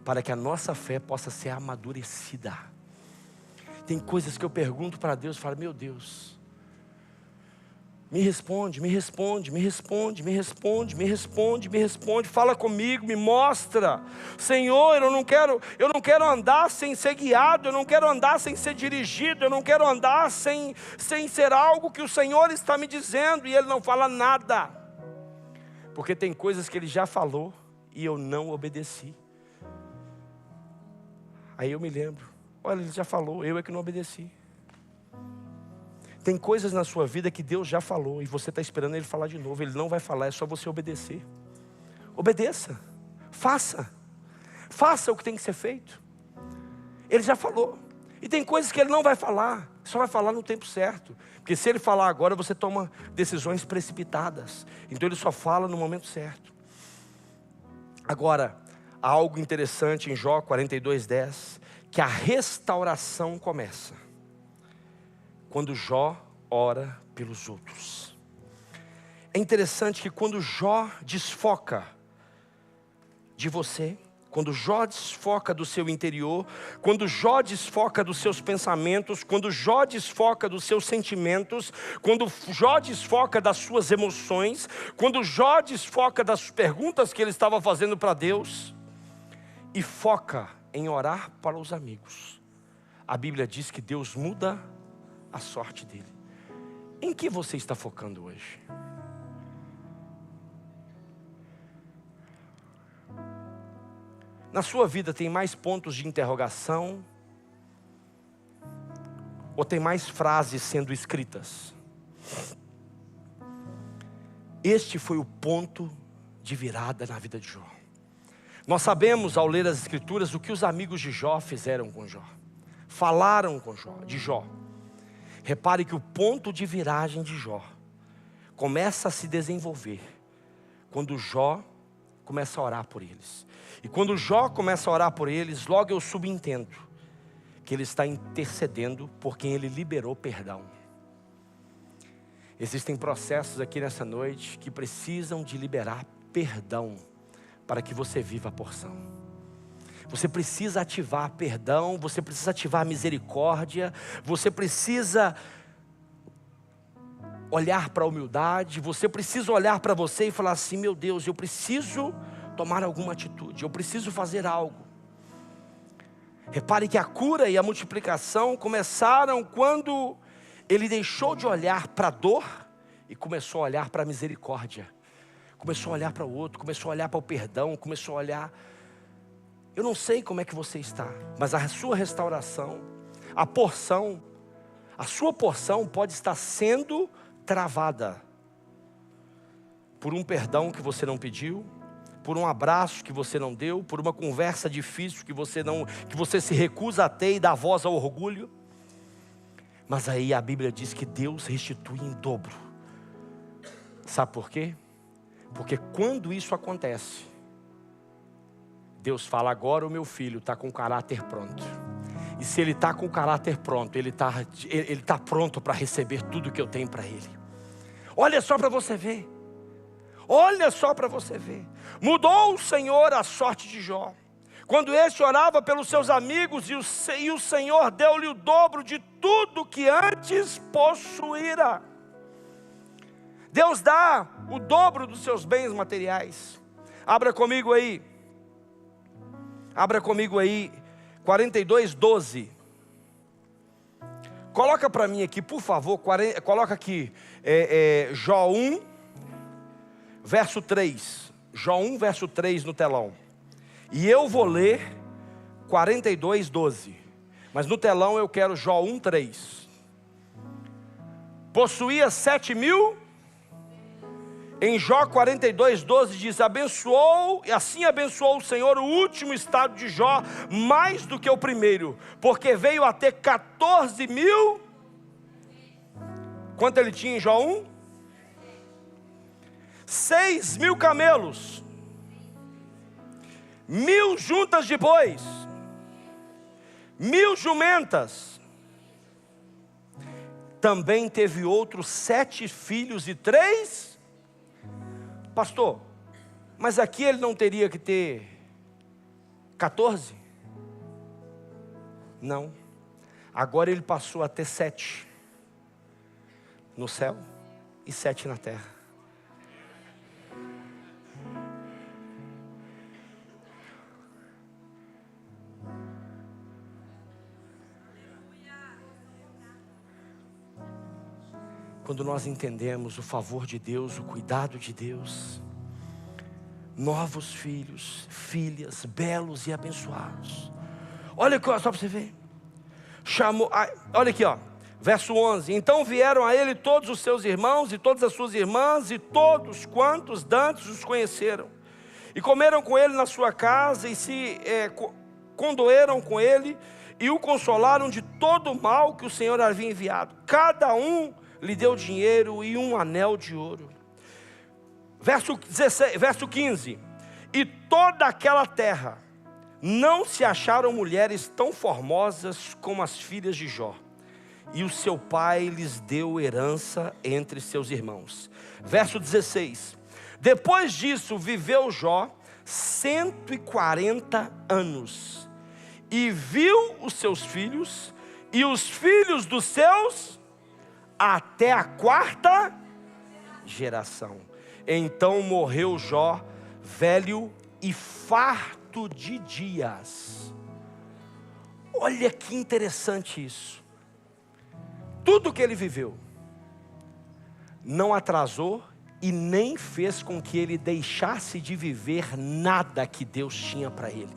para que a nossa fé possa ser amadurecida. Tem coisas que eu pergunto para Deus e falo: meu Deus, me responde, me responde, me responde, me responde, me responde, me responde, fala comigo, me mostra. Senhor, eu não quero andar sem ser guiado, eu não quero andar sem ser dirigido, eu não quero andar sem ser algo que o Senhor está me dizendo, e Ele não fala nada, porque tem coisas que Ele já falou e eu não obedeci. Aí eu me lembro: olha, Ele já falou, eu é que não obedeci. Tem coisas na sua vida que Deus já falou e você está esperando Ele falar de novo. Ele não vai falar, é só você obedecer. Obedeça, faça o que tem que ser feito. Ele já falou. E tem coisas que Ele não vai falar, só vai falar no tempo certo. Porque se Ele falar agora, você toma decisões precipitadas. Então Ele só fala no momento certo. Agora, há algo interessante em Jó 42:10, que a restauração começa quando Jó ora pelos outros. É interessante que quando Jó desfoca de você, quando Jó desfoca do seu interior, quando Jó desfoca dos seus pensamentos, quando Jó desfoca dos seus sentimentos, quando Jó desfoca das suas emoções, quando Jó desfoca das perguntas que ele estava fazendo para Deus, e foca em orar para os amigos, a Bíblia diz que Deus muda a sorte dele. Em que você está focando hoje? Na sua vida tem mais pontos de interrogação? Ou tem mais frases sendo escritas? Este foi o ponto de virada na vida de Jó. Nós sabemos, ao ler as escrituras, o que os amigos de Jó fizeram com Jó. Falaram com Jó. Repare que o ponto de viragem de Jó começa a se desenvolver quando Jó começa a orar por eles. E quando Jó começa a orar por eles, logo eu subentendo que ele está intercedendo por quem ele liberou perdão. Existem processos aqui nessa noite que precisam de liberar perdão para que você viva a porção. Você precisa ativar perdão, você precisa ativar misericórdia, você precisa olhar para a humildade, você precisa olhar para você e falar assim: meu Deus, eu preciso tomar alguma atitude, eu preciso fazer algo. Repare que a cura e a multiplicação começaram quando ele deixou de olhar para a dor e começou a olhar para a misericórdia. Começou a olhar para o outro, começou a olhar para o perdão, começou a olhar. Eu não sei como é que você está, mas a sua restauração, a sua porção pode estar sendo travada por um perdão que você não pediu, por um abraço que você não deu, por uma conversa difícil que você se recusa a ter e dá voz ao orgulho. Mas aí a Bíblia diz que Deus restitui em dobro. Sabe por quê? Porque quando isso acontece, Deus fala: agora o meu filho está com o caráter pronto. E se ele está com o caráter pronto, ele está pronto para receber tudo que eu tenho para ele. Olha só para você ver. Olha só para você ver. Mudou o Senhor a sorte de Jó. Quando este orava pelos seus amigos, e o Senhor deu-lhe o dobro de tudo que antes possuíra. Deus dá o dobro dos seus bens materiais. Abra comigo aí. 42:12. Coloca para mim aqui, por favor. Coloca aqui Jó 1, verso 3. Jó 1, verso 3 no telão. E eu vou ler 42:12. Mas no telão eu quero Jó 1, 3. Possuía 7.000. Em Jó 42:12 diz: assim abençoou o Senhor o último estado de Jó, mais do que o primeiro, porque veio a ter 14.000. Quanto ele tinha em Jó 1? 6.000 camelos, 1.000 juntas de bois, 1.000 jumentas. Também teve outros 7 filhos e 3. Pastor, mas aqui ele não teria que ter 14? Não. Agora ele passou a ter 7 no céu e 7 na terra. Quando nós entendemos o favor de Deus, o cuidado de Deus, novos filhos, filhas, belos e abençoados. Olha aqui, só para você ver. Olha aqui, verso 11. Então vieram a ele todos os seus irmãos e todas as suas irmãs e todos quantos dantes os conheceram. E comeram com ele na sua casa e se condoeram com ele e o consolaram de todo o mal que o Senhor havia enviado. Cada um lhe deu dinheiro e um anel de ouro. Verso 15. E toda aquela terra não se acharam mulheres tão formosas como as filhas de Jó. E o seu pai lhes deu herança entre seus irmãos. Verso 16. Depois disso viveu Jó 140 anos. E viu os seus filhos e os filhos dos seus até a 4ª geração. Então morreu Jó, velho e farto de dias. Olha que interessante isso. Tudo que ele viveu não atrasou e nem fez com que ele deixasse de viver nada que Deus tinha para ele.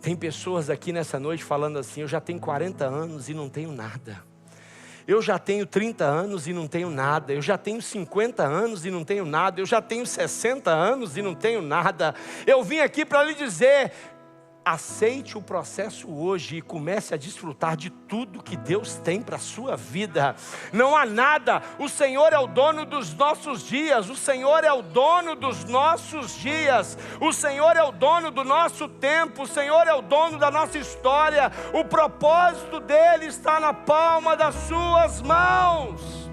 Tem pessoas aqui nessa noite falando assim: eu já tenho 40 anos e não tenho nada. Eu já tenho 30 anos e não tenho nada. Eu já tenho 50 anos e não tenho nada. Eu já tenho 60 anos e não tenho nada. Eu vim aqui para lhe dizer: aceite o processo hoje e comece a desfrutar de tudo que Deus tem para a sua vida. Não há nada. O Senhor é o dono dos nossos dias. O Senhor é o dono dos nossos dias. O Senhor é o dono do nosso tempo. O Senhor é o dono da nossa história. O propósito dele está na palma das suas mãos.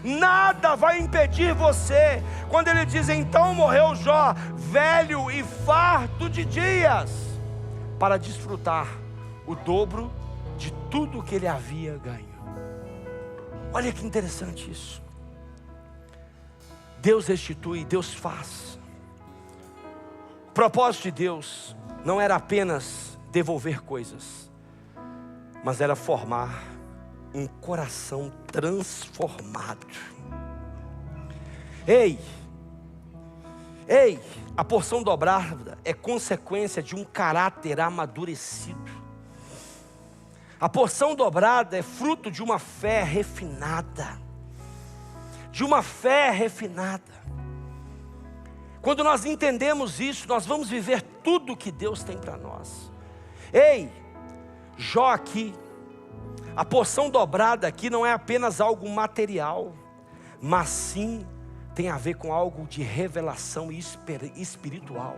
Nada vai impedir você. Quando ele diz: então morreu Jó, velho e farto de dias, para desfrutar o dobro de tudo que ele havia ganho. Olha que interessante isso. Deus restitui, Deus faz. O propósito de Deus não era apenas devolver coisas, mas era formar um coração transformado. Ei, a porção dobrada é consequência de um caráter amadurecido. A porção dobrada é fruto de uma fé refinada. De uma fé refinada. Quando nós entendemos isso, nós vamos viver tudo que Deus tem para nós. Ei, Jó aqui, a porção dobrada aqui não é apenas algo material, mas sim tem a ver com algo de revelação espiritual.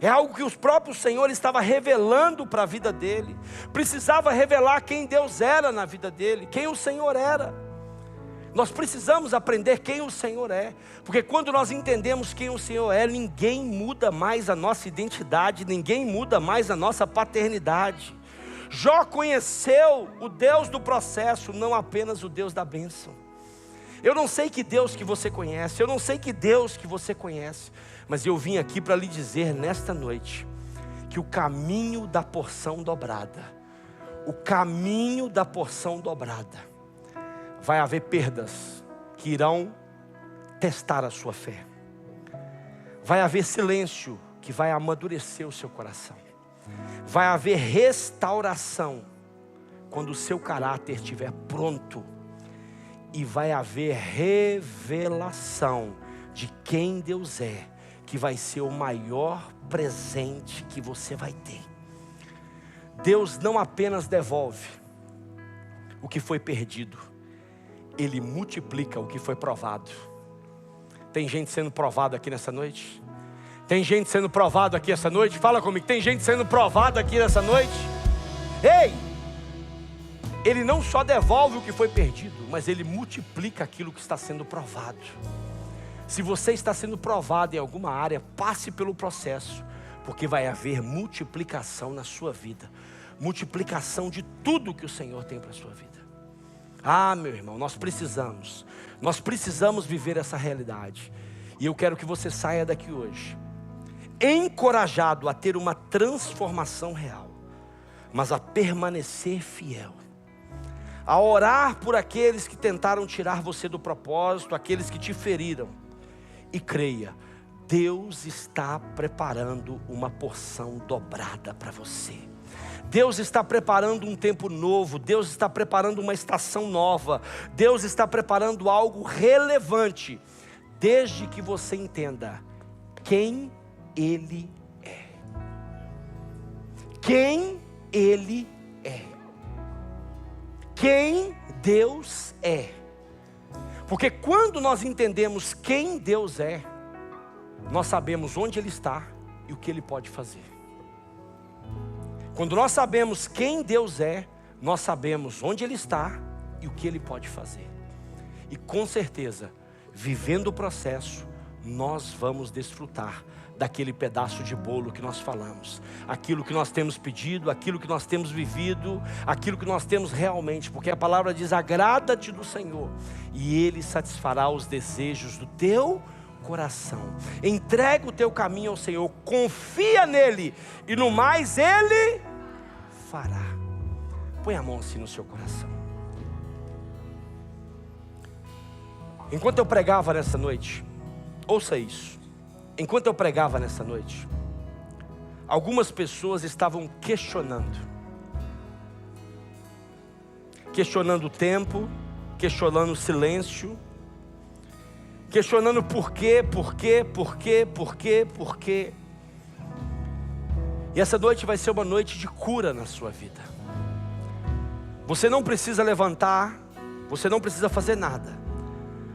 É algo que o próprio Senhor estava revelando para a vida dele. Precisava revelar quem Deus era na vida dele, quem o Senhor era. Nós precisamos aprender quem o Senhor é, porque quando nós entendemos quem o Senhor é, ninguém muda mais a nossa identidade, ninguém muda mais a nossa paternidade. Jó conheceu o Deus do processo, não apenas o Deus da bênção. Eu não sei que Deus que você conhece, eu não sei que Deus que você conhece, mas eu vim aqui para lhe dizer nesta noite, que o caminho da porção dobrada, vai haver perdas que irão testar a sua fé. Vai haver silêncio que vai amadurecer o seu coração. Vai haver restauração quando o seu caráter estiver pronto. E vai haver revelação de quem Deus é, que vai ser o maior presente que você vai ter. Deus não apenas devolve o que foi perdido, Ele multiplica o que foi provado. Tem gente sendo provada aqui nessa noite? Tem gente sendo provado aqui essa noite? Fala comigo, tem gente sendo provada aqui nessa noite? Ei! Ele não só devolve o que foi perdido, mas Ele multiplica aquilo que está sendo provado. Se você está sendo provado em alguma área, passe pelo processo, porque vai haver multiplicação na sua vida. Multiplicação de tudo que o Senhor tem para a sua vida. Ah, meu irmão, nós precisamos viver essa realidade. E eu quero que você saia daqui hoje encorajado a ter uma transformação real, mas a permanecer fiel, a orar por aqueles que tentaram tirar você do propósito, aqueles que te feriram. E creia, Deus está preparando uma porção dobrada para você. Deus está preparando um tempo novo, Deus está preparando uma estação nova, Deus está preparando algo relevante, desde que você entenda quem Ele é. Quem Ele é. Quem Deus é. Porque quando nós entendemos quem Deus é, nós sabemos onde Ele está e o que Ele pode fazer. Quando nós sabemos quem Deus é, nós sabemos onde Ele está e o que Ele pode fazer. E com certeza, vivendo o processo, nós vamos desfrutar daquele pedaço de bolo que nós falamos. Aquilo que nós temos pedido, aquilo que nós temos vivido, aquilo que nós temos realmente. Porque a palavra diz, agrada-te do Senhor e Ele satisfará os desejos do teu coração. Entrega o teu caminho ao Senhor, confia nele e no mais Ele fará. Põe a mão assim no seu coração. Enquanto eu pregava nessa noite, ouça isso. Enquanto eu pregava nessa noite, algumas pessoas estavam questionando o tempo, questionando o silêncio, questionando por quê. E essa noite vai ser uma noite de cura na sua vida. Você não precisa levantar, você não precisa fazer nada.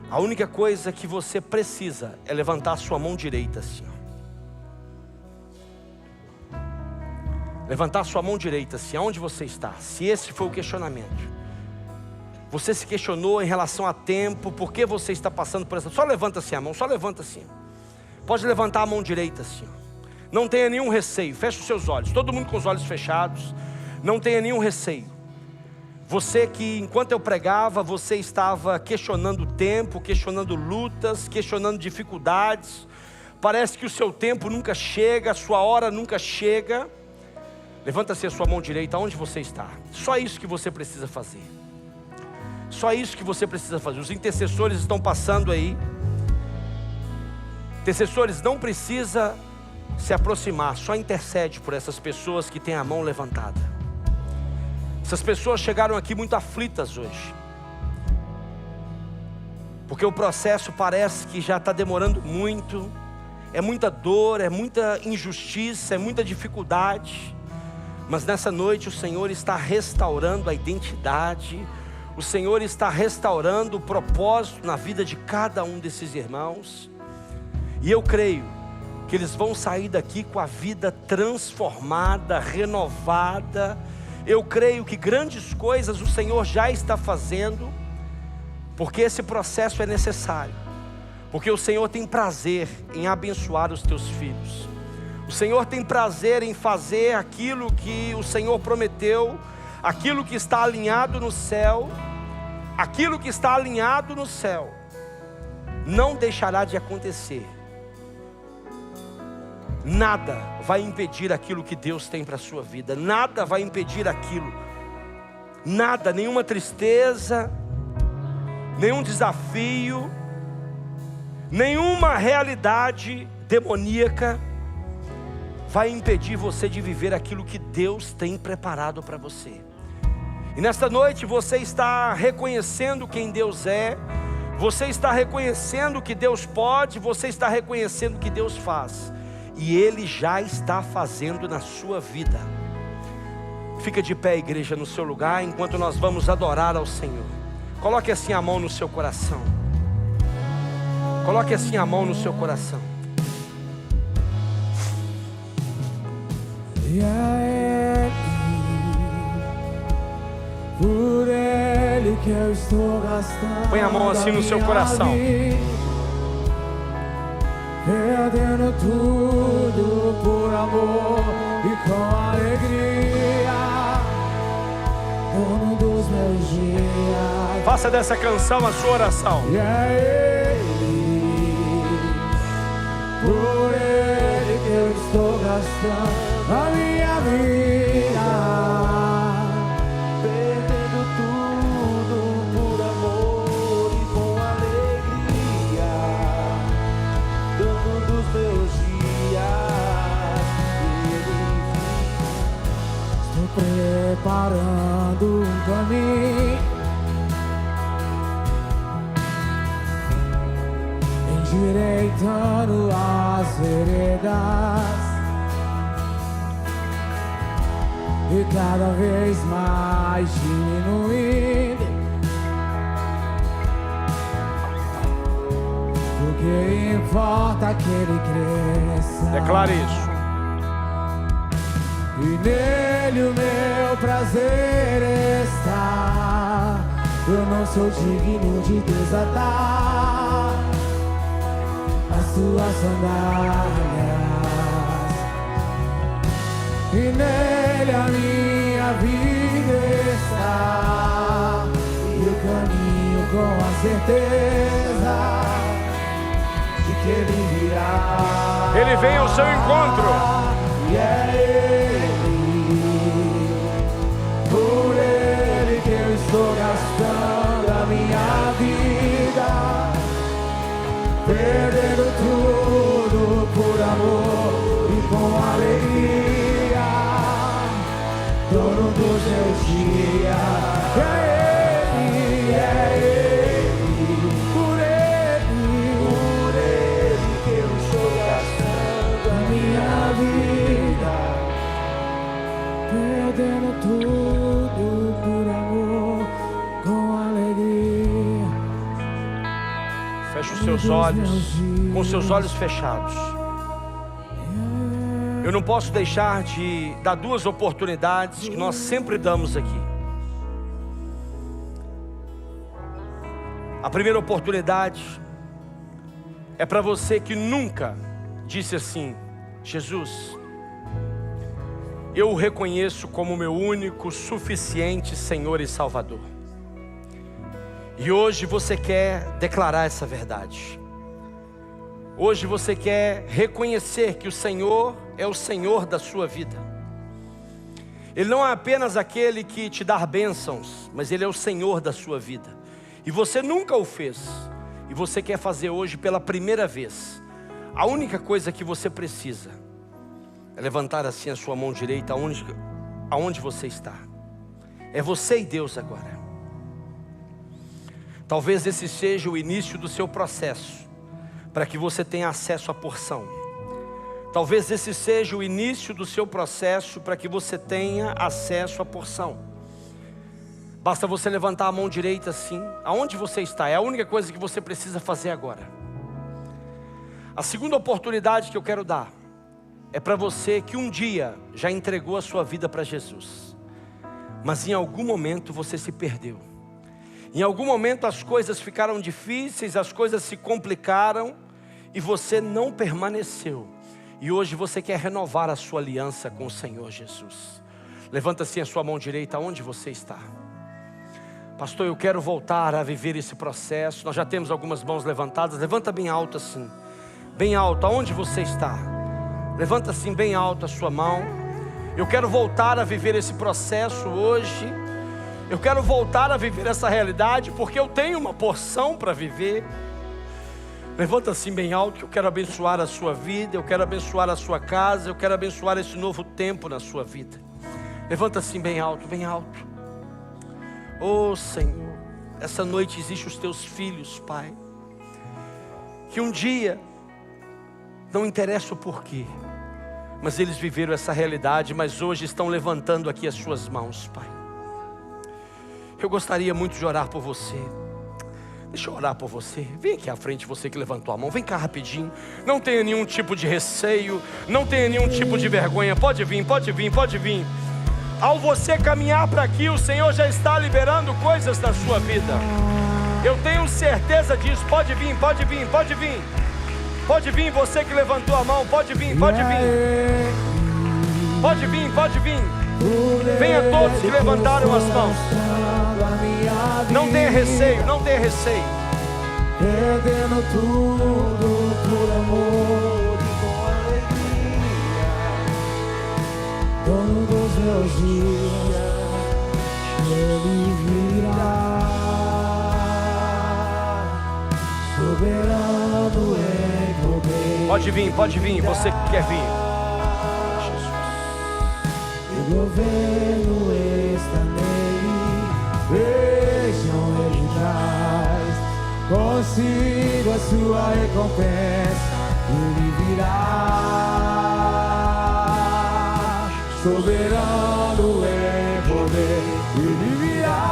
A única coisa que você precisa é levantar a sua mão direita assim. Levantar a sua mão direita assim, aonde você está. Se esse foi o questionamento. Você se questionou em relação a tempo, por que você está passando por essa... Só levanta assim a mão, só levanta assim. Pode levantar a mão direita assim. Não tenha nenhum receio, feche os seus olhos. Todo mundo com os olhos fechados. Não tenha nenhum receio. Você que enquanto eu pregava, você estava questionando o tempo, questionando lutas, questionando dificuldades. Parece que o seu tempo nunca chega, a sua hora nunca chega. Levanta-se a sua mão direita, onde você está. Só isso que você precisa fazer. Só isso que você precisa fazer. Os intercessores estão passando aí. Intercessores, não precisa se aproximar, só intercede por essas pessoas que têm a mão levantada. Essas pessoas chegaram aqui muito aflitas hoje, porque o processo parece que já está demorando muito. É muita dor, é muita injustiça, é muita dificuldade. Mas nessa noite o Senhor está restaurando a identidade. O Senhor está restaurando o propósito na vida de cada um desses irmãos. E eu creio que eles vão sair daqui com a vida transformada, renovada. Eu creio que grandes coisas o Senhor já está fazendo, porque esse processo é necessário. Porque o Senhor tem prazer em abençoar os teus filhos. O Senhor tem prazer em fazer aquilo que o Senhor prometeu, aquilo que está alinhado no céu. Aquilo que está alinhado no céu não deixará de acontecer. Nada vai impedir aquilo que Deus tem para a sua vida. Nada vai impedir aquilo. Nada, nenhuma tristeza, nenhum desafio, nenhuma realidade demoníaca vai impedir você de viver aquilo que Deus tem preparado para você. E nesta noite você está reconhecendo quem Deus é. Você está reconhecendo que Deus pode. Você está reconhecendo que Deus faz. E Ele já está fazendo na sua vida. Fica de pé, igreja, no seu lugar, enquanto nós vamos adorar ao Senhor. Coloque assim a mão no seu coração. Coloque assim a mão no seu coração. E a Ele, por Ele que eu estou gastando. Põe a mão assim no seu coração. Perdendo tudo por amor e com alegria, dono dos meus dias. Faça dessa canção a sua oração. E é Ele, por Ele que eu estou gastando a minha vida. Perdendo tudo por amor e com alegria, dono dos meus dias. Estou preparando um caminho, endireitando as veredas, e cada vez mais diminuindo, porque importa que Ele cresça. Declare isso. E nele o meu prazer está. Eu não sou digno de desatar as tuas sandálias. E nele a minha vida está. E o caminho com a certeza de que Ele virá. Ele vem ao seu encontro. E é por Ele que eu estou gastando a minha vida, perdendo tudo por amor e com alegria, dono dos meus dias. É Ele, por Ele que eu estou gastando a minha vida, perdendo tudo por amor, com alegria. Feche os seus olhos, com os seus olhos fechados. Eu não posso deixar de dar duas oportunidades que nós sempre damos aqui. A primeira oportunidade é para você que nunca disse assim: Jesus, eu o reconheço como meu único, suficiente Senhor e Salvador. E hoje você quer declarar essa verdade. Hoje você quer reconhecer que o Senhor é o Senhor da sua vida. Ele não é apenas aquele que te dá bênçãos, mas Ele é o Senhor da sua vida. E você nunca o fez. E você quer fazer hoje pela primeira vez. A única coisa que você precisa é levantar assim a sua mão direita aonde você está. É você e Deus agora. Talvez esse seja o início do seu processo, para que você tenha acesso à porção. Talvez esse seja o início do seu processo, para que você tenha acesso à porção. Basta você levantar a mão direita assim, aonde você está. É a única coisa que você precisa fazer agora. A segunda oportunidade que eu quero dar é para você que um dia já entregou a sua vida para Jesus, mas em algum momento você se perdeu. Em algum momento as coisas ficaram difíceis, as coisas se complicaram e você não permaneceu. E hoje você quer renovar a sua aliança com o Senhor Jesus. Levanta assim a sua mão direita aonde você está. Pastor, eu quero voltar a viver esse processo. Nós já temos algumas mãos levantadas. Levanta bem alto assim, bem alto, aonde você está. Levanta assim bem alto a sua mão. Eu quero voltar a viver esse processo hoje. Eu quero voltar a viver essa realidade, porque eu tenho uma porção para viver. Levanta assim bem alto, que eu quero abençoar a sua vida, eu quero abençoar a sua casa, eu quero abençoar esse novo tempo na sua vida. Levanta assim bem alto, bem alto. Oh Senhor, essa noite existem os teus filhos, Pai, que um dia, não interessa o porquê, mas eles viveram essa realidade, mas hoje estão levantando aqui as suas mãos, Pai. Eu gostaria muito de orar por você. Deixa eu orar por você. Vem aqui à frente, você que levantou a mão. Vem cá rapidinho. Não tenha nenhum tipo de receio, não tenha nenhum tipo de vergonha. Pode vir, pode vir, pode vir. Ao você caminhar para aqui, o Senhor já está liberando coisas na sua vida. Eu tenho certeza disso. Pode vir, pode vir, pode vir. Pode vir, você que levantou a mão. Pode vir, pode vir. Pode vir, pode vir. Venha todos que levantaram as mãos. Não tenha receio, não tenha receio. Perdendo tudo por amor e com alegria, dono dos meus dias, Ele virá, soberano em poder. Pode vir, você que quer vir. O governo está nele, vejam ele traz consigo a sua recompensa, ele virá, soberano em poder, ele virá,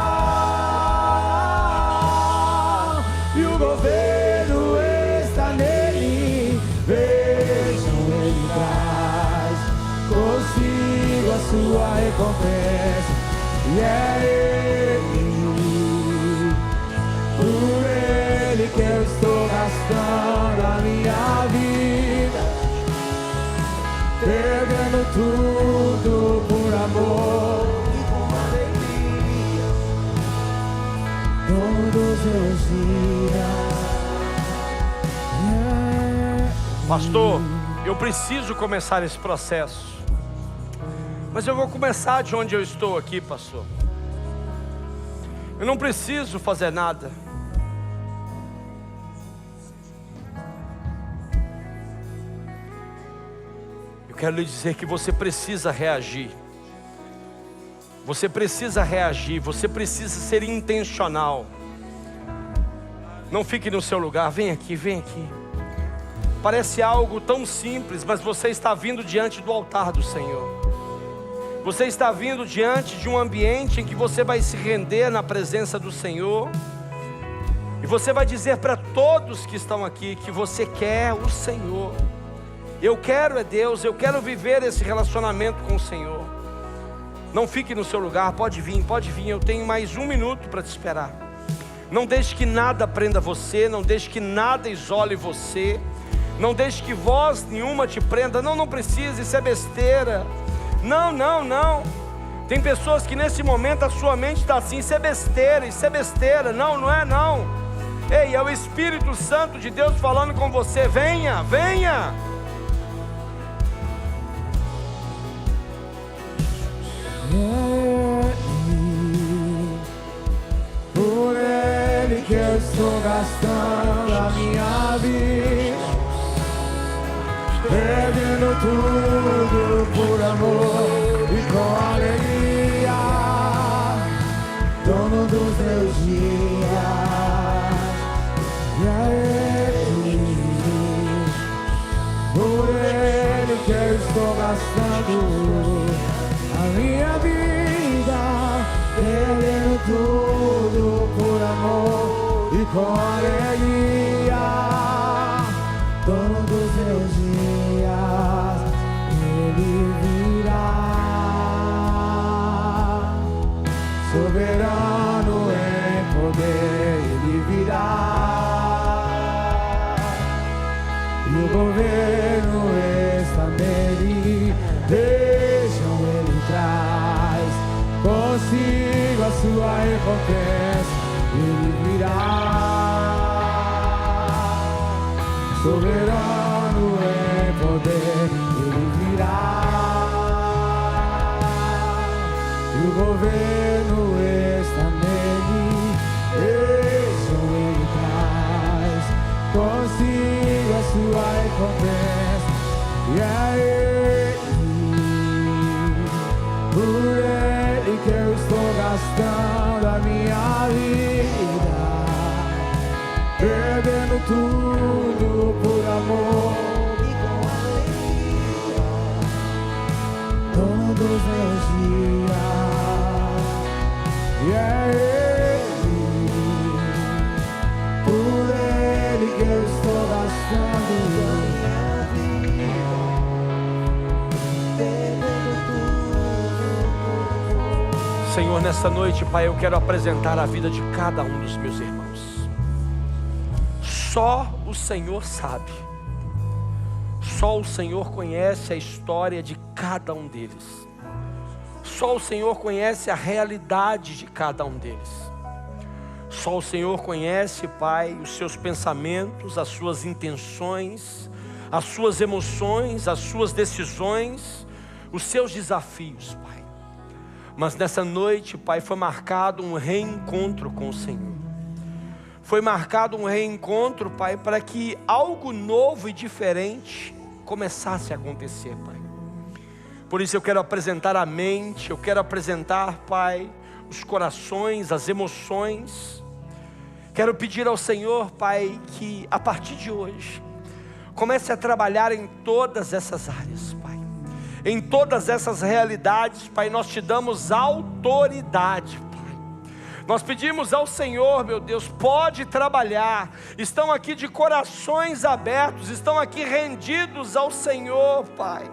e o governo está nele, vejam ele traz consigo a sua recompensa, e é Ele, por Ele que eu estou gastando a minha vida, perdendo tudo por amor e com alegria, todos os dias. Pastor, eu preciso começar esse processo. Mas eu vou começar de onde eu estou aqui, pastor. Eu não preciso fazer nada. Eu quero lhe dizer que você precisa reagir. Você precisa reagir, você precisa ser intencional. Não fique no seu lugar, vem aqui, vem aqui. Parece algo tão simples, mas você está vindo diante do altar do Senhor. Você está vindo diante de um ambiente em que você vai se render na presença do Senhor. E você vai dizer para todos que estão aqui que você quer o Senhor. Eu quero é Deus, eu quero viver esse relacionamento com o Senhor. Não fique no seu lugar, pode vir, eu tenho mais 1 minuto para te esperar. Não deixe que nada prenda você, não deixe que nada isole você. Não deixe que voz nenhuma te prenda, não precisa, isso é besteira. Não, não, não. Tem pessoas que nesse momento a sua mente está assim: isso é besteira, isso é besteira. Não, não é não. Ei, é o Espírito Santo de Deus falando com você: venha, venha. Por Ele que eu estou gastando a minha vida, perdendo tudo por amor e com alegria, dono dos meus dias. E a Ele, por Ele que eu estou gastando a minha vida, perdendo tudo por amor e com alegria, dono dos meus dias, Ele virá. Soberano em poder, Ele virá. E o governo está nele, vejam, Ele traz consigo a sua recompensa, Ele virá. Soberano em poder, Ele virá. E o governo está nele, vejam, Ele traz consigo a sua recompensa. E a Ele, por Ele que eu estou gastando a minha vida, perdendo tudo por amor e com alegria, dono dos meus dias. E é Ele, por Ele que eu estou gastando a minha vida, perdendo tudo. Senhor, nessa noite, Pai, eu quero apresentar a vida de cada um dos meus irmãos. Só o Senhor sabe, só o Senhor conhece a história de cada um deles, só o Senhor conhece a realidade de cada um deles, só o Senhor conhece, Pai, os seus pensamentos, as suas intenções, as suas emoções, as suas decisões, os seus desafios, Pai. Mas nessa noite, Pai, foi marcado um reencontro com o Senhor. Foi marcado um reencontro, Pai, para que algo novo e diferente começasse a acontecer, Pai. Por isso eu quero apresentar a mente, eu quero apresentar, Pai, os corações, as emoções. Quero pedir ao Senhor, Pai, que a partir de hoje comece a trabalhar em todas essas áreas, Pai. Em todas essas realidades, Pai, nós te damos autoridade, Pai. Nós pedimos ao Senhor, meu Deus, pode trabalhar. Estão aqui de corações abertos, estão aqui rendidos ao Senhor, Pai.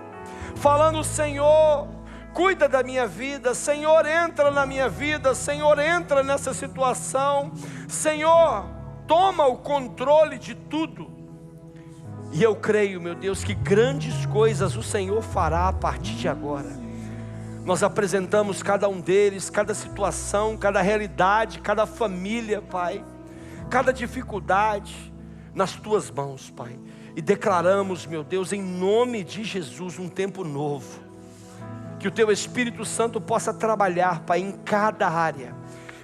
Falando: Senhor, cuida da minha vida. Senhor, entra na minha vida. Senhor, entra nessa situação. Senhor, toma o controle de tudo. E eu creio, meu Deus, que grandes coisas o Senhor fará a partir de agora. Nós apresentamos cada um deles, cada situação, cada realidade, cada família, Pai, cada dificuldade nas Tuas mãos, Pai. E declaramos, meu Deus, em nome de Jesus, um tempo novo. Que o Teu Espírito Santo possa trabalhar, Pai, em cada área.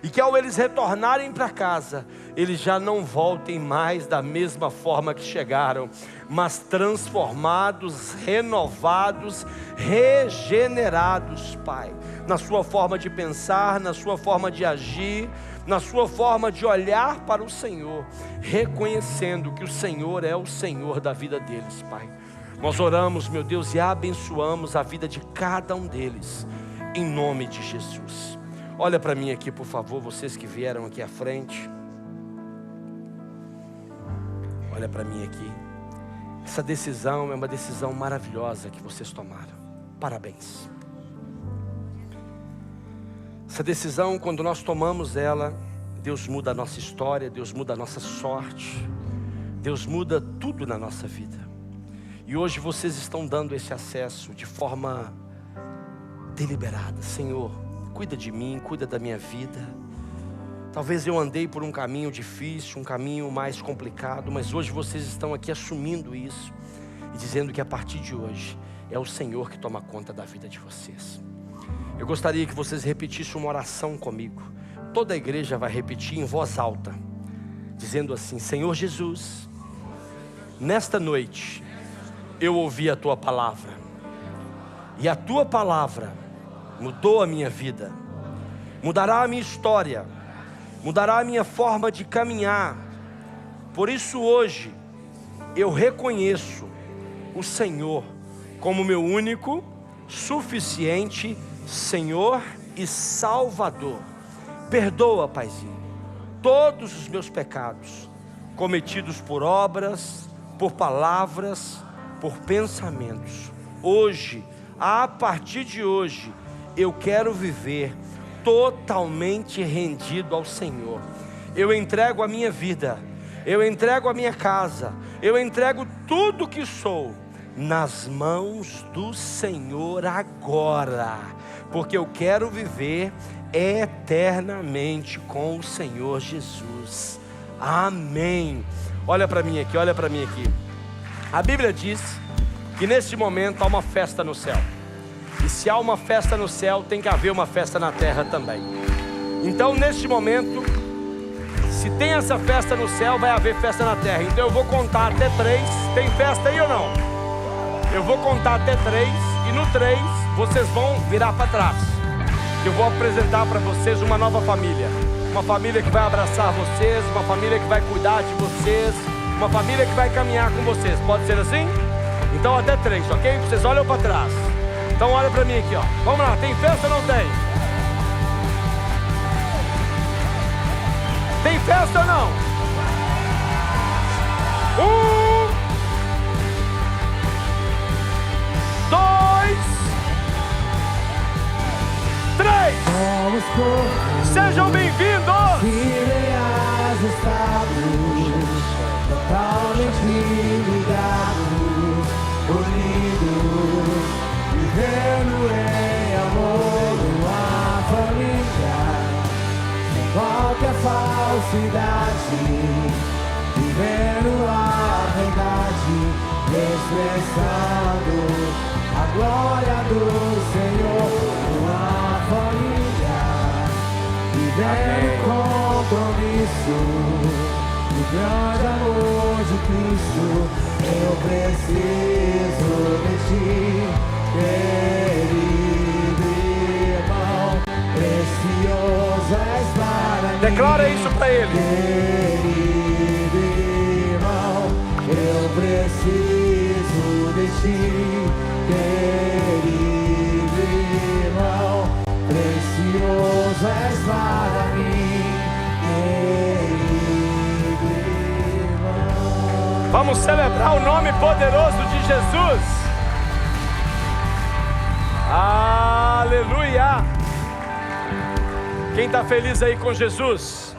E que ao eles retornarem para casa, eles já não voltem mais da mesma forma que chegaram, mas transformados, renovados, regenerados, Pai, na sua forma de pensar, na sua forma de agir, na sua forma de olhar para o Senhor, reconhecendo que o Senhor é o Senhor da vida deles, Pai. Nós oramos, meu Deus, e abençoamos a vida de cada um deles, em nome de Jesus. Olha para mim aqui, por favor, vocês que vieram aqui à frente. Olha para mim aqui. Essa decisão é uma decisão maravilhosa que vocês tomaram. Parabéns. Essa decisão, quando nós tomamos ela, Deus muda a nossa história, Deus muda a nossa sorte, Deus muda tudo na nossa vida. E hoje vocês estão dando esse acesso de forma deliberada. Senhor, cuida de mim, cuida da minha vida. Talvez eu andei por um caminho difícil, um caminho mais complicado, mas hoje vocês estão aqui assumindo isso e dizendo que a partir de hoje é o Senhor que toma conta da vida de vocês. Eu gostaria que vocês repetissem uma oração comigo. Toda a igreja vai repetir em voz alta, dizendo assim: Senhor Jesus, nesta noite eu ouvi a Tua palavra, e a Tua palavra mudou a minha vida, mudará a minha história, mudará a minha forma de caminhar. Por isso hoje eu reconheço o Senhor como meu único, suficiente Senhor e Salvador. Perdoa, Paizinho, todos os meus pecados, cometidos por obras, por palavras, por pensamentos. Hoje, a partir de hoje, eu quero viver totalmente rendido ao Senhor. Eu entrego a minha vida, eu entrego a minha casa, eu entrego tudo que sou nas mãos do Senhor agora, porque eu quero viver eternamente com o Senhor Jesus. Amém. Olha para mim aqui, olha para mim aqui. A Bíblia diz que nesse momento há uma festa no céu. E se há uma festa no céu, tem que haver uma festa na terra também. Então neste momento, se tem essa festa no céu, vai haver festa na terra. Então eu vou contar até 3. Tem festa aí ou não? Eu vou contar até 3. E no 3 vocês vão virar para trás. Eu vou apresentar para vocês uma nova família. Uma família que vai abraçar vocês, uma família que vai cuidar de vocês, uma família que vai caminhar com vocês. Pode ser assim? Então até 3, ok? Vocês olham para trás. Então olha para mim aqui, ó. Vamos lá, tem festa ou não tem? Tem festa ou não? 1, 2, 3. Somos corpos Sejam bem-vindos. totalmente ligados, unidos, vivendo em amor, uma família, sem qualquer falsidade, vivendo a verdade, expressando a glória do Senhor, uma família, vivendo compromisso. O grande amor de Cristo, eu preciso de ti, querido irmão, precioso és para mim. Declara isso para ele. Querido irmão, eu preciso de ti, querido irmão, precioso és para mim. Vamos celebrar o nome poderoso de Jesus. Aleluia. Quem está feliz aí com Jesus?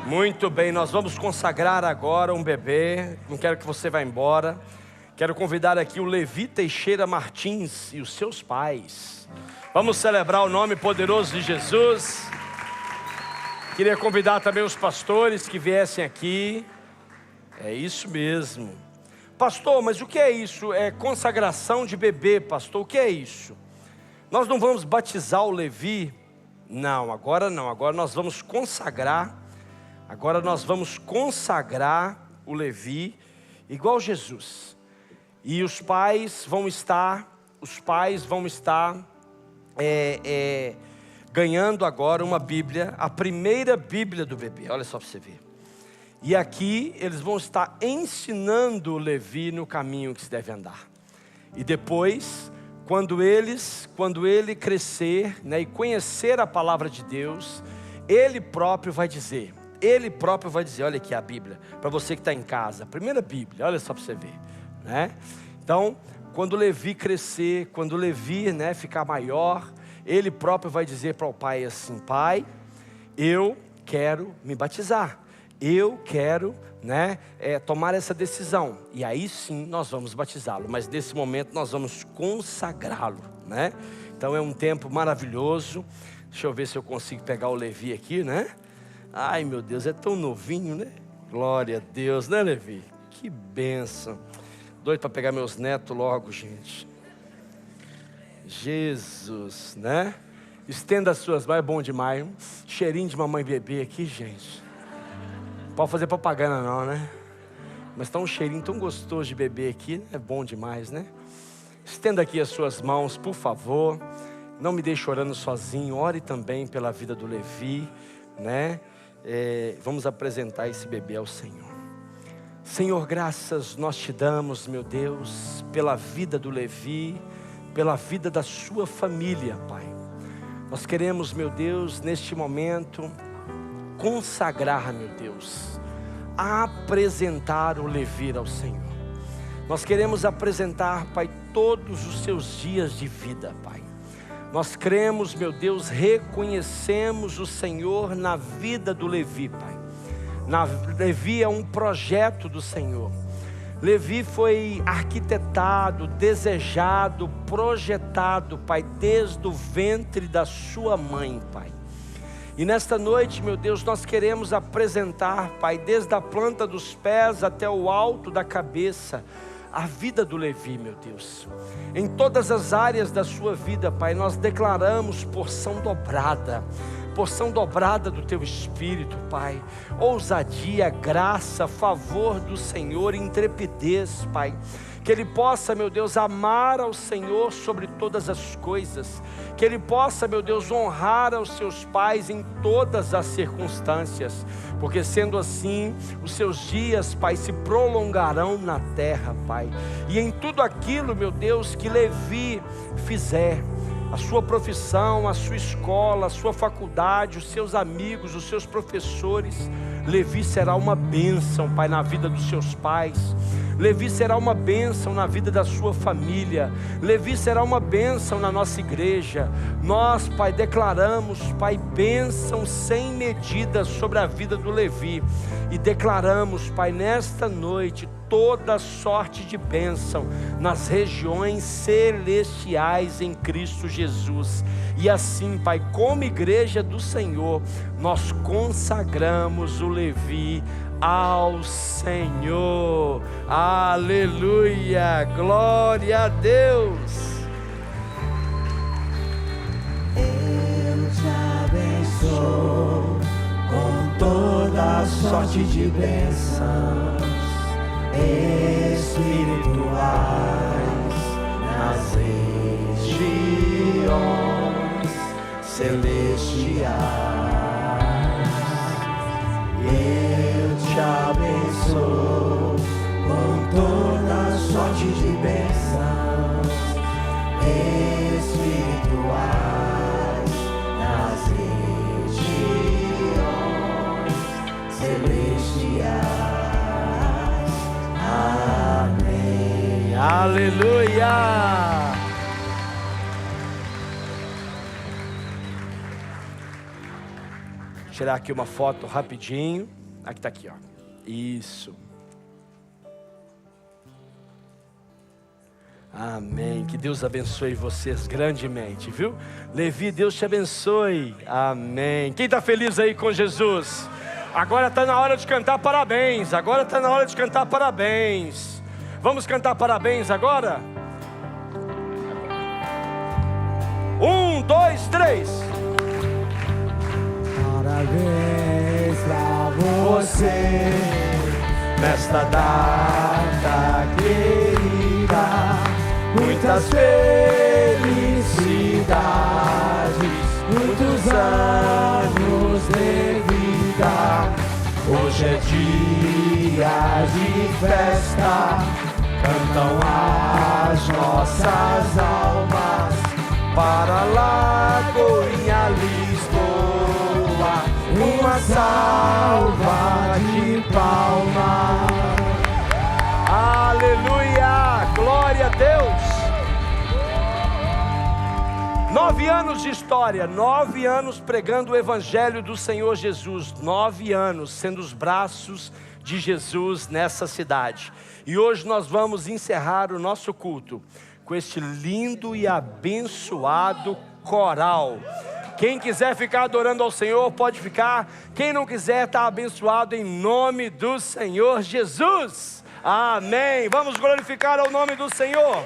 Muito bem, nós vamos consagrar agora um bebê. Não quero que você vá embora. Quero convidar aqui o Levi Teixeira Martins e os seus pais. Vamos celebrar o nome poderoso de Jesus. Queria convidar também os pastores que viessem aqui. É isso mesmo. Pastor, mas o que é isso? É consagração de bebê, pastor, o que é isso? Nós não vamos batizar o Levi? Não, agora nós vamos consagrar. Agora nós vamos consagrar o Levi igual Jesus. E os pais vão estar ganhando agora uma Bíblia, a primeira Bíblia do bebê. Olha só para você ver. E aqui eles vão estar ensinando o Levi no caminho que se deve andar. E depois, quando ele crescer, né, e conhecer a palavra de Deus, ele próprio vai dizer, olha aqui a Bíblia, para você que está em casa, a primeira Bíblia, olha só para você ver, né? Então, quando o Levi crescer, quando o Levi, né, ficar maior, ele próprio vai dizer para o pai assim: pai, eu quero me batizar. Eu quero, né, tomar essa decisão. E aí sim nós vamos batizá-lo. Mas nesse momento nós vamos consagrá-lo, né? Então é um tempo maravilhoso. Deixa eu ver se eu consigo pegar o Levi aqui, né? Ai, meu Deus, é tão novinho, né? Glória a Deus, né, Levi? Que bênção. Doido para pegar meus netos logo, gente. Jesus, né? Estenda as suas mãos, é bom demais. Cheirinho de mamãe e bebê aqui, gente. Não pode fazer propaganda não, né? Mas tá um cheirinho tão gostoso de bebê aqui, é bom demais, né? Estenda aqui as suas mãos, por favor. Não me deixe orando sozinho. Ore também pela vida do Levi, né? Vamos apresentar esse bebê ao Senhor. Senhor, graças nós te damos, meu Deus, pela vida do Levi, pela vida da sua família, Pai. Nós queremos, meu Deus, neste momento, consagrar, meu Deus, apresentar o Levi ao Senhor. Nós queremos apresentar, Pai, todos os seus dias de vida, Pai. Nós cremos, meu Deus, reconhecemos o Senhor na vida do Levi, Pai. Levi é um projeto do Senhor. Levi foi arquitetado, desejado, projetado, Pai, desde o ventre da sua mãe, Pai. E nesta noite, meu Deus, nós queremos apresentar, Pai, desde a planta dos pés até o alto da cabeça, a vida do Levi, meu Deus. Em todas as áreas da sua vida, Pai, nós declaramos porção dobrada do Teu Espírito, Pai. Ousadia, graça, favor do Senhor, intrepidez, Pai. Que ele possa, meu Deus, amar ao Senhor sobre todas as coisas. Que ele possa, meu Deus, honrar aos seus pais em todas as circunstâncias. Porque sendo assim, os seus dias, Pai, se prolongarão na terra, Pai. E em tudo aquilo, meu Deus, que Levi fizer, a sua profissão, a sua escola, a sua faculdade, os seus amigos, os seus professores, Levi será uma bênção, Pai, na vida dos seus pais. Levi será uma bênção na vida da sua família. Levi será uma bênção na nossa igreja. Nós, Pai, declaramos, Pai, bênção sem medida sobre a vida do Levi. E declaramos, Pai, nesta noite, toda sorte de bênção nas regiões celestiais em Cristo Jesus. E assim, Pai, como igreja do Senhor, nós consagramos o Levi ao Senhor. Aleluia, glória a Deus. Eu te abençoo com toda sorte de bênçãos espirituais nas regiões celestiais. Eu te abençoo com toda sorte de bênçãos espirituais nas regiões celestiais. Amém. Aleluia. Vou tirar aqui uma foto rapidinho. Aqui está aqui, ó. Isso. Amém. Que Deus abençoe vocês grandemente, viu? Levi, Deus te abençoe. Amém. Quem está feliz aí com Jesus? Agora está na hora de cantar parabéns. Agora está na hora de cantar parabéns. Vamos cantar parabéns agora? 1, 2, 3. Parabéns pra você nesta data querida. Muitas felicidades, muitos anos de vida. Hoje é dia de festa, cantam as nossas almas para Lagoinha, Lisboa. Uma salva de palmas. Aleluia, glória a Deus. 9 anos de história, 9 anos pregando o Evangelho do Senhor Jesus, 9 anos sendo os braços de Jesus nessa cidade. E hoje nós vamos encerrar o nosso culto com este lindo e abençoado coral. Quem quiser ficar adorando ao Senhor, pode ficar. Quem não quiser, está abençoado em nome do Senhor Jesus. Amém. Vamos glorificar ao nome do Senhor.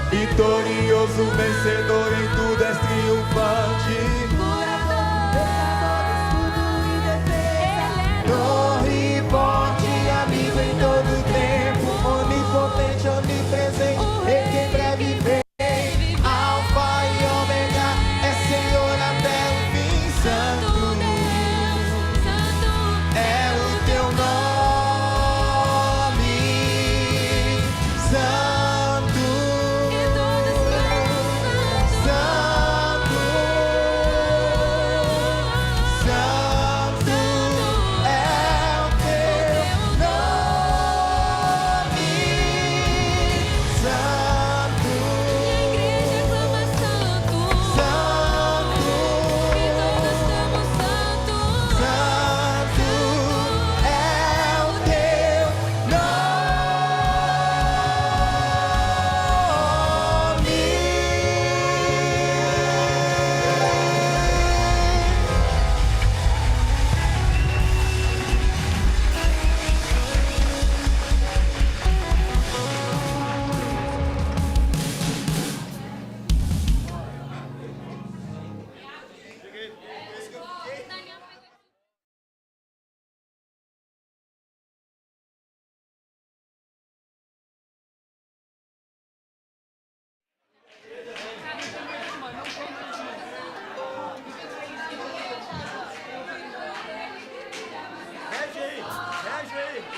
Vitorioso, vencedor, em tudo és triunfante. Curador, escudo e defesa. Torre forte, amigo em todo tempo. Onipotente, onipresente, Rei que em breve vem. Alfa e Ômega, é Senhor até o fim. Santo é o teu nome. Santo. Rege aí.